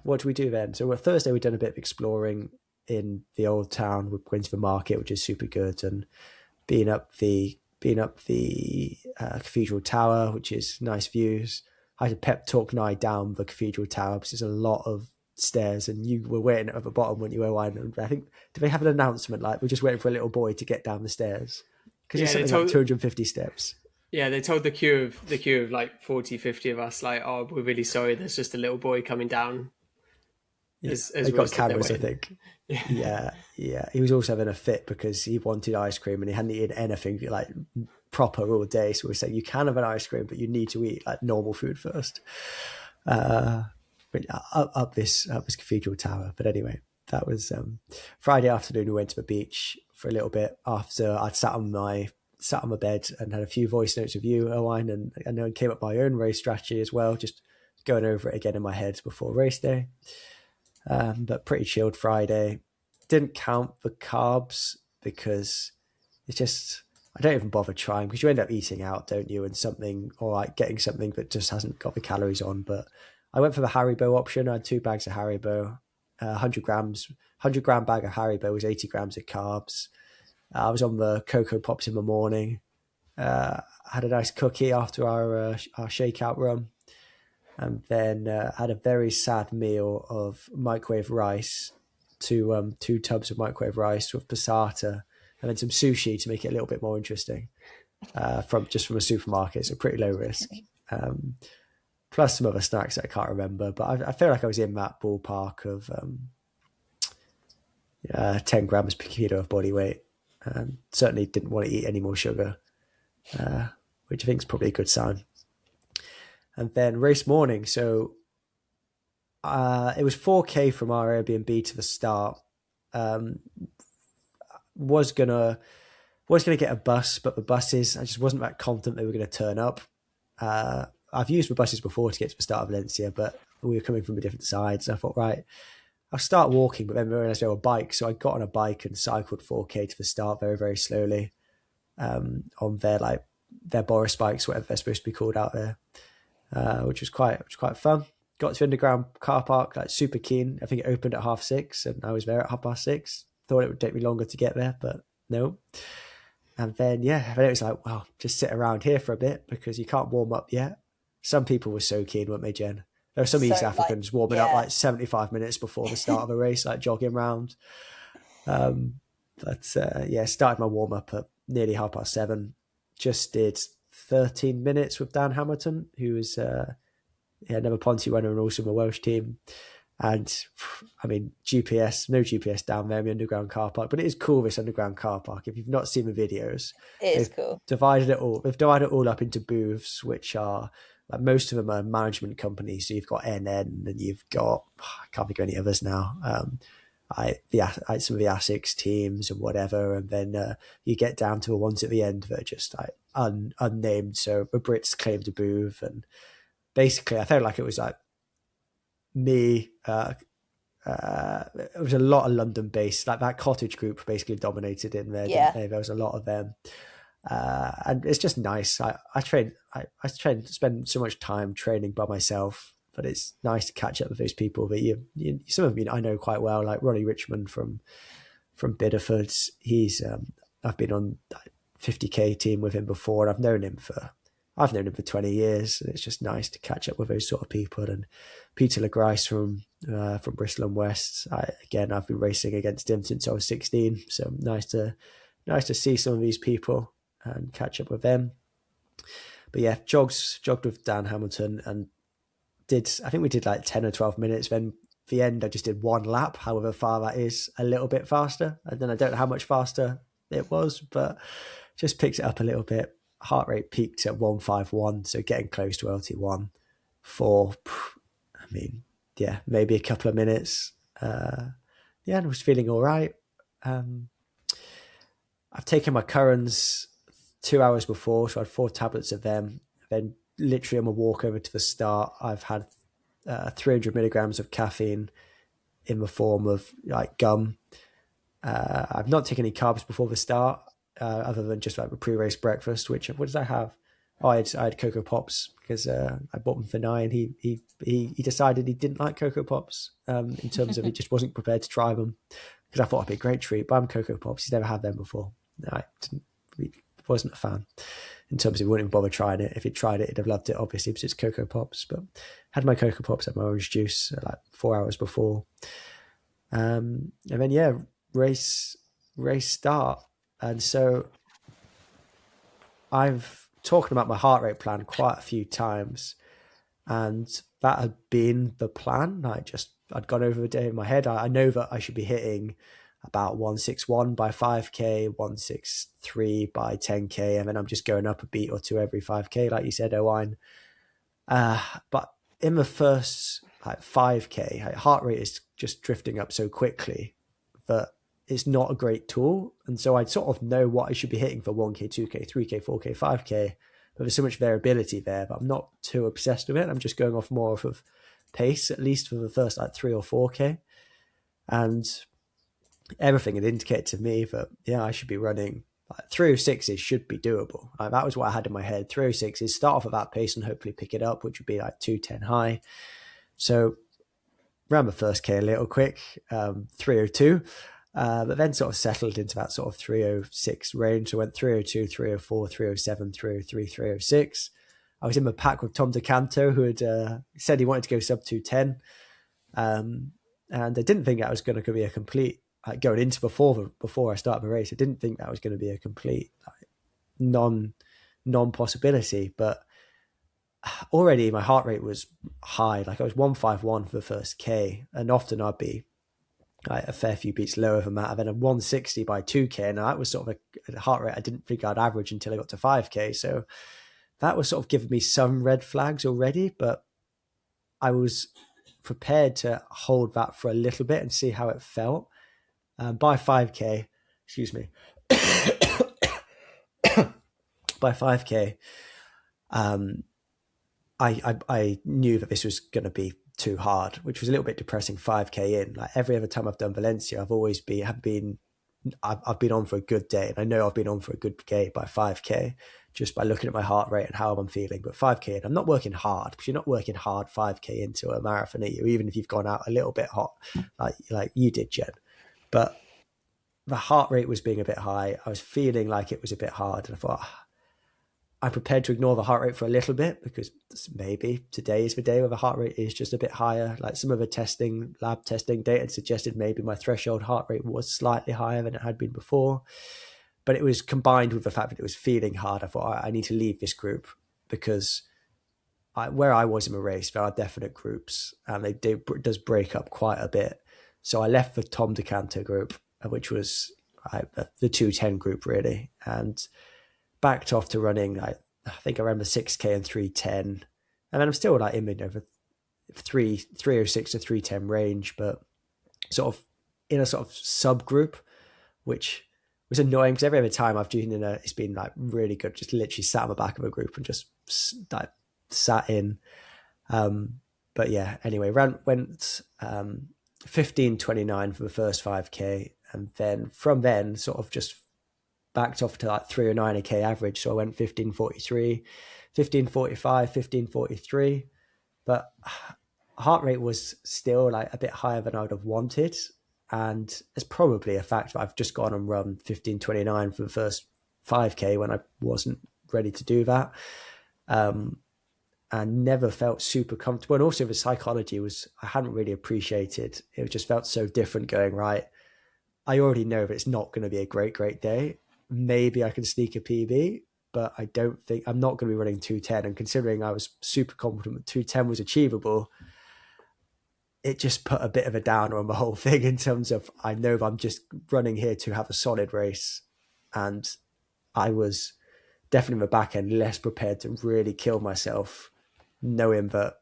what did we do then? So Thursday we'd done a bit of exploring in the old town. We went to the market, which is super good, and being up the cathedral tower, which is nice views. I had a pep talk night down the cathedral tower because there's a lot of stairs, and you were waiting at the bottom when you were Owain. And I think, did they have an announcement like we're just waiting for a little boy to get down the stairs? Because it's something like 250 steps. Yeah, they told the queue of like 40, 50 of us, like, oh, we're really sorry, there's just a little boy coming down. They got cameras, I think. Yeah. He was also having a fit because he wanted ice cream and he hadn't eaten anything like proper all day. So we said, you can have an ice cream, but you need to eat like normal food first. But up this cathedral tower. But anyway, that was Friday afternoon. We went to the beach for a little bit after I'd sat on my bed and had a few voice notes of you, Owain, and then came up with my own race strategy as well, just going over it again in my head before race day. But pretty chilled Friday. Didn't count the carbs because it's just, I don't even bother trying, because you end up eating out, don't you? And something, or like getting something that just hasn't got the calories on. But I went for the Haribo option. I had 2 bags of Haribo, 100 gram bag of Haribo was 80 grams of carbs. I was on the Cocoa Pops in the morning. Had a nice cookie after our shakeout run. And then had a very sad meal of microwave rice, 2 tubs of microwave rice with passata, and then some sushi to make it a little bit more interesting, from a supermarket, so pretty low risk. Plus some other snacks that I can't remember, but I feel like I was in that ballpark of 10 grams per kilo of body weight. Certainly didn't want to eat any more sugar, which I think is probably a good sign. And then race morning, so it was 4K from our Airbnb to the start. Was gonna get a bus, but the buses, I just wasn't that confident they were going to turn up. I've used the buses before to get to the start of Valencia, but we were coming from a different side, so I thought, right, I'll start walking, but then I realized there were bikes, so I got on a bike and cycled 4K to the start very, very slowly, on their Boris bikes, whatever they're supposed to be called out there, which was quite fun. Got to the underground car park, like super keen. I think it opened at 6:30, and I was there at 6:30. Thought it would take me longer to get there, but no. And then it was like, well, just sit around here for a bit because you can't warm up yet. Some people were so keen, weren't they, Jen? There were some East Africans warming up like 75 minutes before the start of a race, like jogging around. Started my warm up at nearly 7:30. Just did 13 minutes with Dan Hamilton, who was another Ponty runner and also my Welsh team. And I mean, no GPS down there in the underground car park, but it is cool, this underground car park. If you've not seen the videos, it is cool. They've divided it all up into booths, which are, like, most of them are management companies. So you've got NN and you've got, I can't think of any others now. Some of the ASICS teams and whatever. And then you get down to the ones at the end that are just like unnamed. So the Brits claimed a booth, and basically I felt like it was like me. It was a lot of London based, like that cottage group basically dominated in there. Yeah. There was a lot of them. And it's just nice. I spend so much time training by myself, but it's nice to catch up with those people that some of them I know quite well, like Ronnie Richmond from Biddeford. He's I've been on 50k team with him before, and I've known him for 20 years, and it's just nice to catch up with those sort of people. And Peter LeGrice from Bristol and West, I've been racing against him since I was 16, so nice to see some of these people and catch up with them. But yeah, jogged with Dan Hamilton, and I think we did like 10 or 12 minutes. Then the end, I just did one lap, however far that is, a little bit faster. And then I don't know how much faster it was, but just picked it up a little bit. Heart rate peaked at 151, so getting close to LT1 for, maybe a couple of minutes. And I was feeling all right. I've taken my Currans 2 hours before, so I had 4 tablets of them. Then literally on my walk over to the start, I've had 300 milligrams of caffeine in the form of like gum. I've not taken any carbs before the start, other than just like a pre-race breakfast. What did I have? I had Cocoa Pops because I bought them for Nye, and he decided he didn't like Cocoa Pops, in terms of he just wasn't prepared to try them, because I thought it'd be a great treat. Buy him Cocoa Pops. He's never had them before. No, he wasn't a fan in terms of he wouldn't even bother trying it. If he'd tried it, he'd have loved it, obviously, because it's Cocoa Pops. But had my Cocoa Pops, had my orange juice like 4 hours before, and then race start. And so I've talked about my heart rate plan quite a few times, and that had been the plan. I'd gone over the day in my head. I know that I should be hitting about 161 by 5k, 163 by 10k, and then I'm just going up a beat or two every 5k, like you said, Owain. But in the first 5k, heart rate is just drifting up so quickly that it's not a great tool. And so I'd sort of know what I should be hitting for 1k, 2k, 3k, 4k, 5k, but there's so much variability there, but I'm not too obsessed with it. I'm just going off more of pace, at least for the first 3 or 4k. And everything had indicated to me that, I should be running like 306s should be doable. Like, that was what I had in my head. 306s, start off at that pace and hopefully pick it up, which would be like 210 high. So ran the first K a little quick, 302, but then sort of settled into that sort of 306 range. So I went 302, 304, 307, 303, 306. I was in the pack with Tom DeCanto, who had said he wanted to go sub 210. And I didn't think that was going to be a complete, like, going into before I started the race, I didn't think that was going to be a complete non-possibility. But already my heart rate was high. Like, I was 151 for the first K, and often I'd be like a fair few beats lower than that. And then a 160 by 2K, and that was sort of a heart rate I didn't think I'd average until I got to 5K. So that was sort of giving me some red flags already, but I was prepared to hold that for a little bit and see how it felt. By 5K, excuse me, by 5K, I knew that this was going to be too hard, which was a little bit depressing. 5K in, like every other time I've done Valencia, I've been on for a good day, and I know I've been on for a good day by 5K just by looking at my heart rate and how I'm feeling. But 5K in, I'm not working hard, because you're not working hard 5K into a marathon, are you? Even if you've gone out a little bit hot, like you did, Jen. But the heart rate was being a bit high. I was feeling like it was a bit hard, and I thought, I'm prepared to ignore the heart rate for a little bit, because maybe today is the day where the heart rate is just a bit higher. Like, some of the lab testing data suggested maybe my threshold heart rate was slightly higher than it had been before. But it was combined with the fact that it was feeling hard. I thought, I need to leave this group, because where I was in the race, there are definite groups, and it does break up quite a bit. So I left the Tom DeCanto group, which was the 210 group, really, and backed off to running. I think I ran the 6K and 310, and then I'm still like in over 306 to 310 range, but sort of in a sort of subgroup, which was annoying, because every other time I've been in it's been like really good, just literally sat on the back of a group and just like sat in. But yeah, anyway, went 15:29 for the first 5K, and then from then sort of just backed off to like 309 a K average. So I went 15:43, 15:45, 15:43, but heart rate was still like a bit higher than I would have wanted. And it's probably a fact that I've just gone and run 15:29 for the first 5K when I wasn't ready to do that. And never felt super comfortable. And also the psychology I hadn't really appreciated. It just felt so different going, right, I already know that it's not going to be a great day. Maybe I can sneak a PB, but I don't think I'm not going to be running 210. And considering I was super confident that 210 was achievable, it just put a bit of a downer on the whole thing, in terms of, I know that I'm just running here to have a solid race. And I was definitely in the back end less prepared to really kill myself, knowing that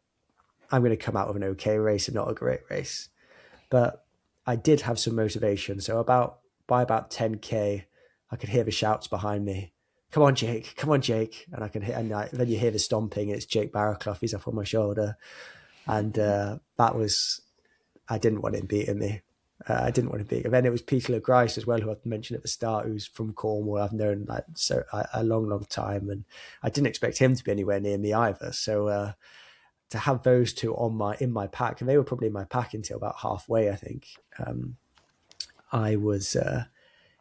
I'm going to come out with an okay race and not a great race. But I did have some motivation. So by about 10K, I could hear the shouts behind me. Come on, Jake. Come on, Jake. And I can hear, and then you hear the stomping. It's Jake Barraclough. He's up on my shoulder. And I didn't want him beating me. I didn't want him beating him. Then it was Peter LeGrice as well, who I've mentioned at the start, who's from Cornwall. I've known a long time. And I didn't expect him to be anywhere near me either. So to have those two in my pack, and they were probably in my pack until about halfway, I think. I was...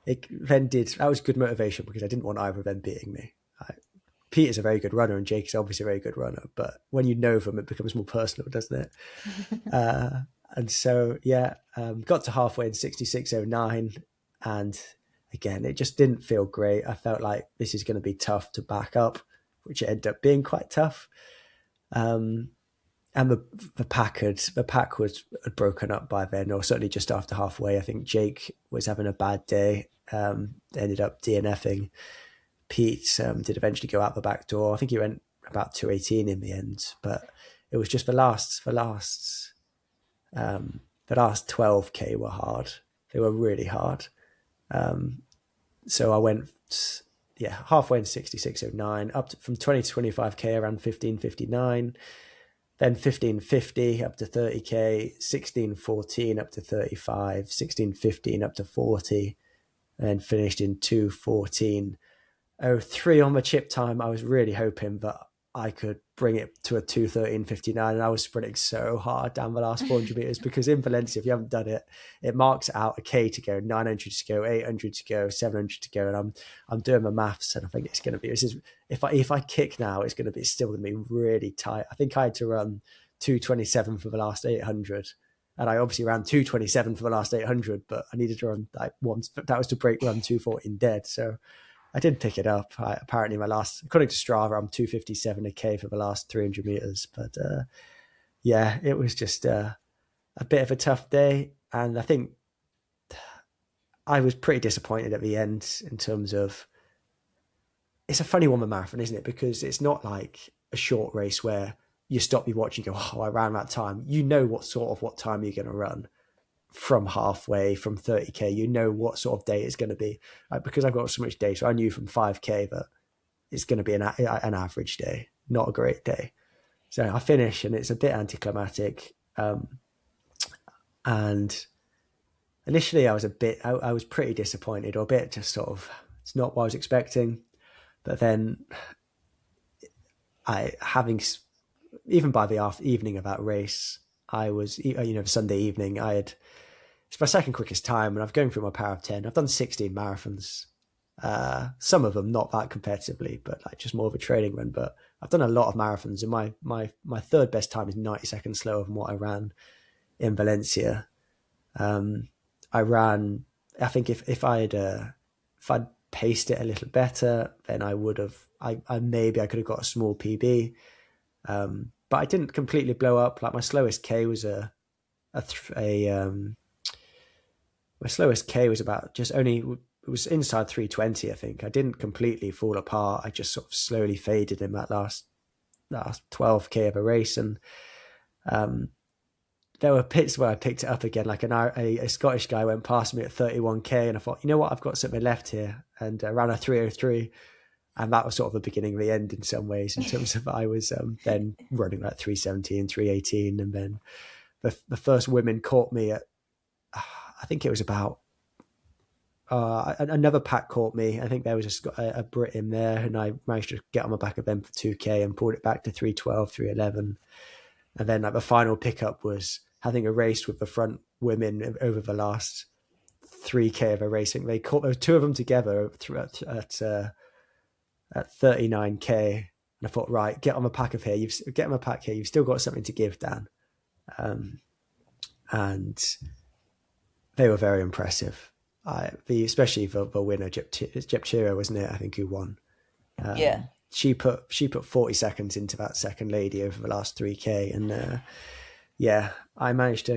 that was good motivation, because I didn't want either of them beating me. Peter's a very good runner, and Jake is obviously a very good runner, but when you know them, it becomes more personal, doesn't it? And so, got to halfway in 66:09, and again, it just didn't feel great. I felt like this is going to be tough to back up, which it ended up being quite tough. And the pack had broken up by then, or certainly just after halfway. I think Jake was having a bad day, ended up DNFing. Pete did eventually go out the back door. I think he went about 2:18 in the end, but it was just the last 12K were hard. They were really hard. So I went, halfway in 66:09, up from 20 to 25K around 15:59. then 15:50 up to 30k, 16:14 up to 35, 16:15 up to 40, and finished in 2:14.03 on my chip time. I was really hoping that I could bring it to a 2:13.59, and I was sprinting so hard down the last 400 meters because in Valencia, if you haven't done it, it marks out a K to go, 900 to go, 800 to go, 700 to go, and I'm doing my maths, and I think it's going to be, if I kick now, it's still going to be really tight. I think I had to run 2:27 for the last 800, and I obviously ran 2:27 for the last 800, but I needed to run like once. That was to break run 2:14 dead, so I did pick it up. Apparently my last, according to Strava, I'm 2:57 a K for the last 300 meters. But yeah, it was just a bit of a tough day. And I think I was pretty disappointed at the end in terms of, it's a funny one, the marathon, isn't it? Because it's not like a short race where you stop, you watch, you go, oh, I ran that time. You know what time you're going to run. From halfway, from 30k, you know what sort of day it's going to be. Because I've got so much data, I knew from 5k that it's going to be an average day, not a great day. So I finish, and it's a bit anticlimactic. And initially, I was pretty disappointed, or a bit just sort of, it's not what I was expecting. But then, even by the evening of that race, I was, Sunday evening, it's my second quickest time, and I'm going through my power of 10. I've done 16 marathons, some of them not that competitively, but like just more of a training run. But I've done a lot of marathons, and my third best time is 90 seconds slower than what I ran in Valencia. I think if I'd paced it a little better, then I would have, maybe I could have got a small PB. But I didn't completely blow up. Like my slowest K was my slowest K was about it was inside 3:20, I think. I didn't completely fall apart. I just sort of slowly faded in that last 12k of a race. And there were pits where I picked it up again. Like a Scottish guy went past me at 31k, and I thought, you know what, I've got something left here. And I ran a 3:03. And that was sort of the beginning of the end in some ways, in terms of I was then running like 3:17, 3:18. And then the first women caught me at, I think it was about, another pack caught me. I think there was a Brit in there, and I managed to get on the back of them for 2k and pulled it back to 3:12, 3:11. And then like the final pickup was having a race with the front women over the last 3k of a racing. There were two of them together at 39k, and I thought, right, get on the pack here. You've still got something to give, Dan. And they were very impressive. Especially the winner, Jepchira, wasn't it? I think, who won. Yeah. She put 40 seconds into that second lady over the last 3k, and I managed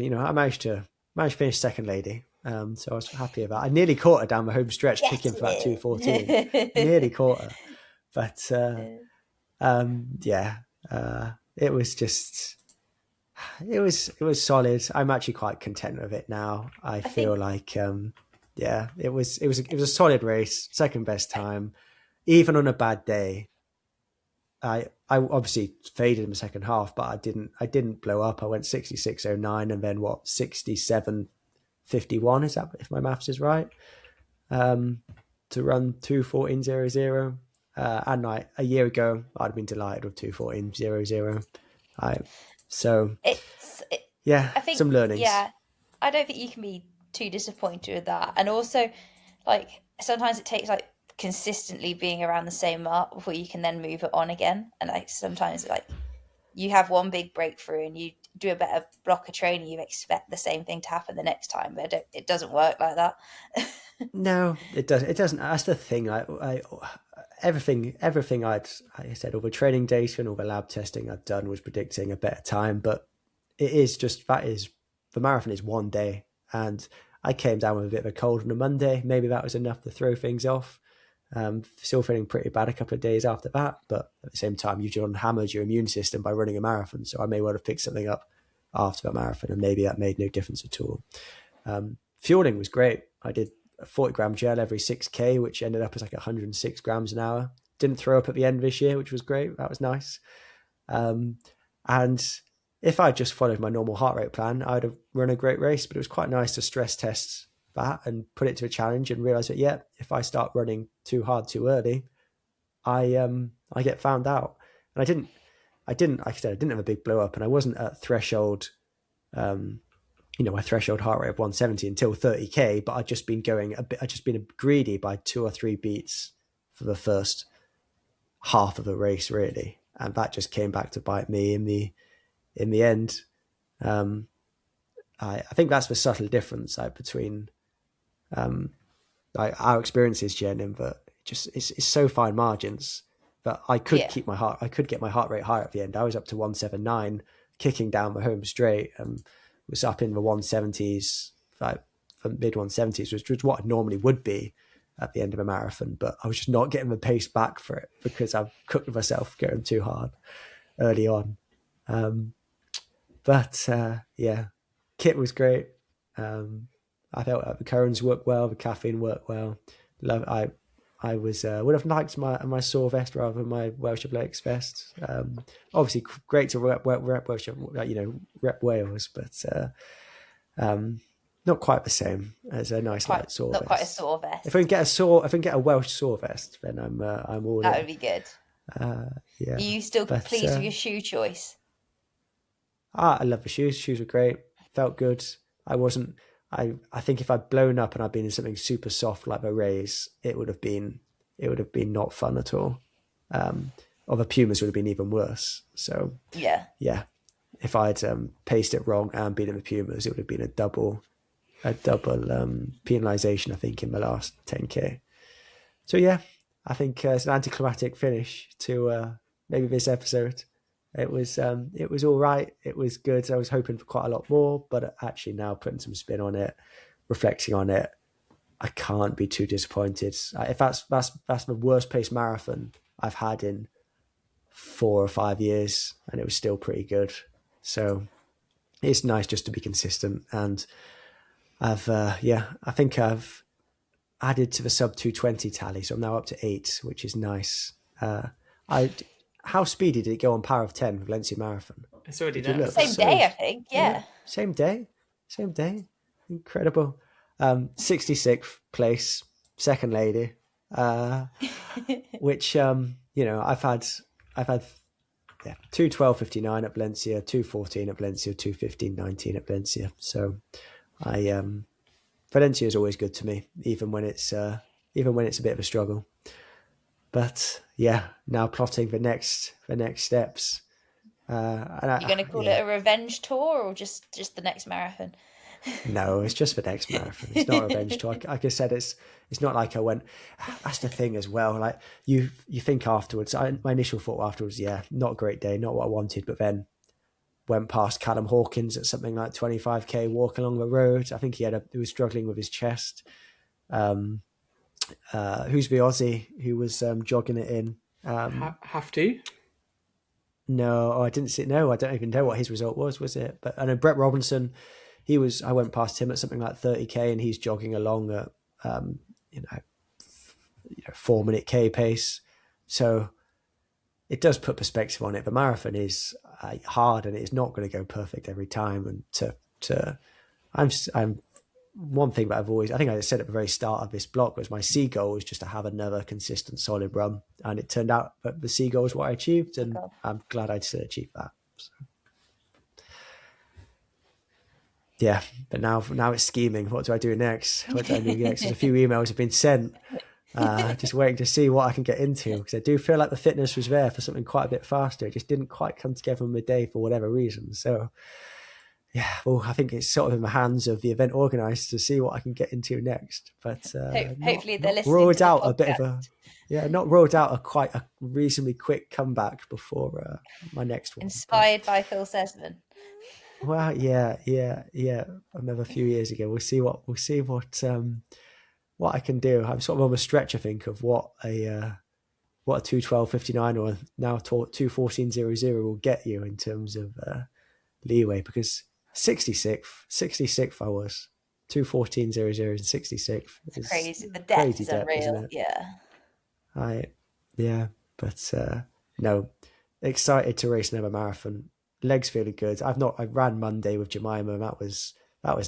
to finish second lady. So I was happy about it. I nearly caught her down the home stretch, kicking for that 2:14. Nearly caught her. But it was solid. I'm actually quite content with it now. I feel like it was a solid race, second best time. Even on a bad day, I obviously faded in the second half, but I didn't blow up. I went 66:09 and then 67:51, is that, if my maths is right, to run 2:14.00. And like a year ago, I'd have been delighted with 2:14.00. I think some learnings. Yeah, I don't think you can be too disappointed with that. And also, like, sometimes it takes like consistently being around the same mark before you can then move it on again. And like sometimes, like, you have one big breakthrough and you do a better block of training, you expect the same thing to happen the next time, but it doesn't work like that. No, it doesn't. That's the thing. Everything I said, all the training data and all the lab testing I'd done was predicting a better time, but the marathon is one day, and I came down with a bit of a cold on a Monday. Maybe that was enough to throw things off. Still feeling pretty bad a couple of days after that, but at the same time, you've just hammered your immune system by running a marathon, so I may well have picked something up after the marathon, and maybe that made no difference at all. Fueling was great. I did a 40-gram gel every 6k, which ended up as like 106 grams an hour. Didn't throw up at the end of this year, which was great. That was nice. And if I just followed my normal heart rate plan, I'd have run a great race. But it was quite nice to stress test that and put it to a challenge and realize that, yeah, if I start running too hard too early, I get found out. And I didn't, like I said, I didn't have a big blow up, and I wasn't at threshold, my threshold heart rate of 170 until 30k, but I'd just been greedy by 2 or 3 beats for the first half of the race, really. And that just came back to bite me in the end. I think that's the subtle difference between our experiences, Jen, in that it's so fine margins that I could get my heart rate higher at the end. I was up to 179, kicking down the home straight, was up in the 170s, mid 170s, which was what I normally would be at the end of a marathon. But I was just not getting the pace back for it because I've cooked myself going too hard early on. But kit was great. I felt like the currents worked well, the caffeine worked well. I would have liked my sore vest rather than my Welsh Athletics vest. Obviously, great to rep Welsh, rep Wales, but not quite the same as a nice light sore vest. Not quite a sore vest. If I can get a Welsh sore vest, then I'm all that in. would be good. Yeah. Are you still pleased with your shoe choice? I love the shoes. Shoes were great. Felt good. I think if I'd blown up and I'd been in something super soft like the Rays, it would have been not fun at all. Or the Pumas would have been even worse. So yeah. If I'd paced it wrong and been in the Pumas, it would have been a double penalisation, I think, in the last 10k. So yeah, I think it's an anticlimactic finish to maybe this episode. It was all right. It was good. I was hoping for quite a lot more, but actually now putting some spin on it, reflecting on it, I can't be too disappointed. If that's the worst paced marathon I've had in 4 or 5 years, and it was still pretty good. So it's nice just to be consistent. And I think I've added to the sub 220 tally, so I'm now up to 8, which is nice. How speedy did it go on Power of 10 Valencia Marathon? It's already there. Same day, I think. Yeah. Same day. Incredible. 66th place, second lady. Which I've had 2:12:59 at Valencia, 2:14 at Valencia, 2:15:19 at Valencia. So Valencia is always good to me, even when it's a bit of a struggle. But yeah, now plotting the next steps. You're going to call it a revenge tour or just the next marathon? No, it's just the next marathon. It's not a revenge tour. Like I said, it's not like I went. That's the thing as well. Like you think afterwards. My initial thought afterwards, not a great day, not what I wanted. But then went past Callum Hawkins at something like 25k, walk along the road. I think he was struggling with his chest. Who's the Aussie who was jogging it in? Have to? No, I didn't see. No, I don't even know what his result was it? But I know Brett Robinson. I went past him at something like 30k, and he's jogging along at 4-minute k pace. So it does put perspective on it. The marathon is hard, and it's not going to go perfect every time. And I'm one thing that I think I said at the very start of this block was my C goal was just to have another consistent, solid run, and it turned out that the C goal is what I achieved, and I'm glad I still achieved that. So. Yeah, but now it's scheming. What do I do next? There's a few emails have been sent. Just waiting to see what I can get into, because I do feel like the fitness was there for something quite a bit faster. It just didn't quite come together on the day for whatever reason. So yeah, well, I think it's sort of in the hands of the event organizer to see what I can get into next. But hopefully they're listening. Ruled out a bit of not ruled out a reasonably quick comeback before my next one. Inspired by Phil Sesman. Well, yeah. Another few years ago, we'll see what I can do. I'm sort of on the stretch, I think, of what a 2:12:59 or now 2:14:00 will get you in terms of leeway, because 66th I was 2:14:00 and 66th. It's crazy. The depth is unreal. Isn't it? But no, excited to race another marathon. legs feeling good. I ran Monday with Jemima, and that was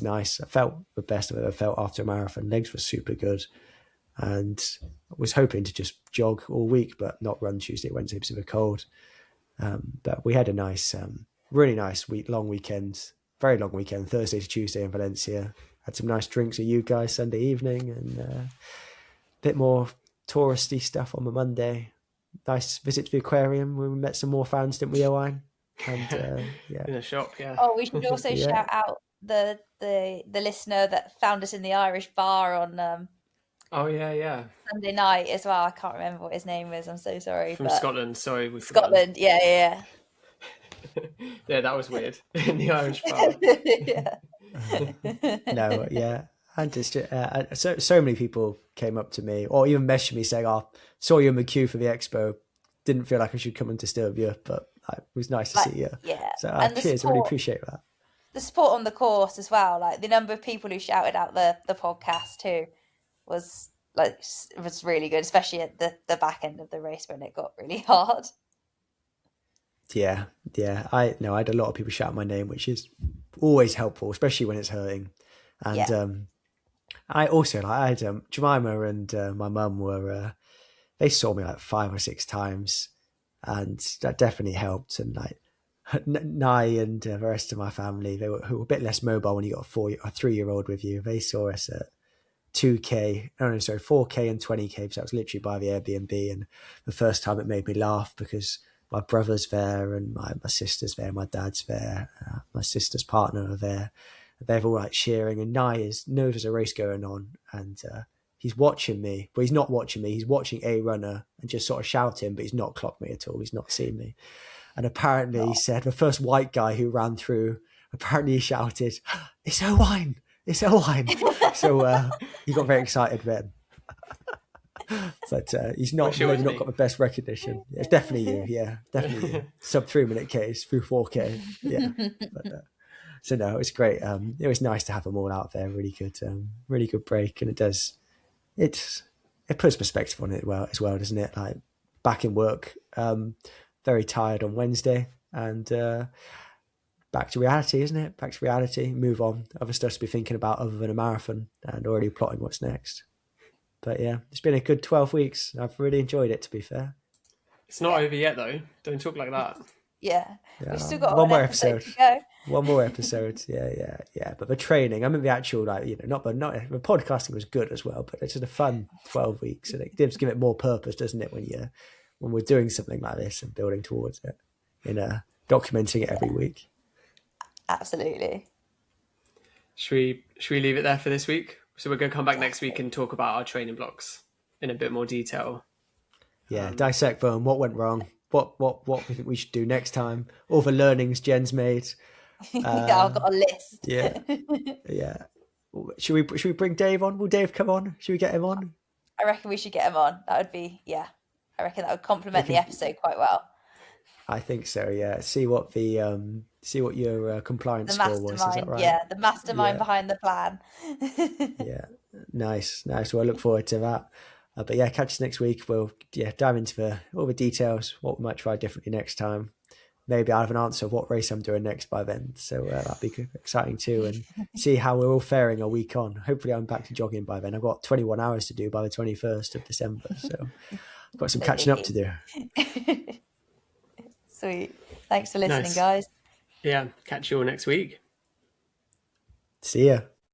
nice. I felt the best I've ever felt after a marathon. Legs were super good, and I was hoping to just jog all week, but not run Tuesday, Wednesday because of a cold. But we had a nice, really nice long weekend, very long weekend, Thursday to Tuesday in Valencia. Had some nice drinks with you guys Sunday evening, and a bit more touristy stuff on the Monday. Nice visit to the aquarium where we met some more fans, didn't we, Owain? And in a shop, yeah. Oh, we should also shout out the listener that found us in the Irish bar on Oh yeah. Sunday night as well. I can't remember what his name is. I'm so sorry. From Scotland. Sorry, we Scotland. Yeah. Yeah, that was weird in the Irish bar. Yeah. No, yeah. And just so many people came up to me or even messaged me saying, "Oh, saw you in the queue for the expo. Didn't feel like I should come and disturb you, but it was nice to see you." Yeah. So cheers, I really appreciate that. The support on the course as well, like the number of people who shouted out the podcast too was really good, especially at the back end of the race when it got really hard. Yeah. I had a lot of people shout my name, which is always helpful, especially when it's hurting. And I also I had Jemima and my mum were they saw me like 5 or 6 times, and that definitely helped. And like Nye and the rest of my family, who were a bit less mobile when you got a 3-year-old with you, they saw us at 4K and 20K, because that was literally by the Airbnb. And the first time it made me laugh because my brother's there and my sister's there, my dad's there, my sister's partner are there. They're all like cheering, and Nye knows there's a race going on, and he's watching me, but he's not watching me. He's watching a runner and just sort of shouting, but he's not clocked me at all. He's not seen me. And apparently he said the first white guy who ran through, apparently he shouted, "It's Owain! It's Owain!" So he got very excited then. But he's not got the best recognition. It's definitely you, yeah, definitely you. Sub 3 minute Ks through 4K, yeah. But, so no, it's great. It was nice to have them all out there. Really good break, and it puts perspective on it as well, doesn't it? Like back in work, very tired on Wednesday, and back to reality, isn't it? Back to reality. Move on. Other stuff to be thinking about other than a marathon, and already plotting what's next. But yeah, it's been a good 12 weeks. I've really enjoyed it, to be fair. It's not over yet, though. Don't talk like that. Yeah. We've still got one more episode to go. One more episode. Yeah. But the training, I mean, the actual, not the podcasting was good as well, but it's just a fun 12 weeks, and it gives it more purpose, doesn't it? When we're doing something like this and building towards it, documenting it every week. Absolutely. Should we leave it there for this week? So we're going to come back next week and talk about our training blocks in a bit more detail. Yeah, dissect them. What went wrong? What we think we should do next time? All the learnings Jen's made. Yeah, I've got a list. Yeah. Should we bring Dave on? Will Dave come on? Should we get him on? I reckon we should get him on. That would be, I reckon that would complement the episode quite well. I think so. Yeah. See what your compliance score was. Is that right? Yeah, the mastermind behind the plan. Yeah. Nice. Well, I look forward to that. But yeah, catch us next week. We'll dive into all the details, what we might try differently next time. Maybe I'll have an answer of what race I'm doing next by then. So that'll be exciting too, and see how we're all faring a week on. Hopefully I'm back to jogging by then. I've got 21 hours to do by the 21st of December. So I've got some catching up to do. Sweet. Thanks for listening, guys. Yeah, catch you all next week. See ya.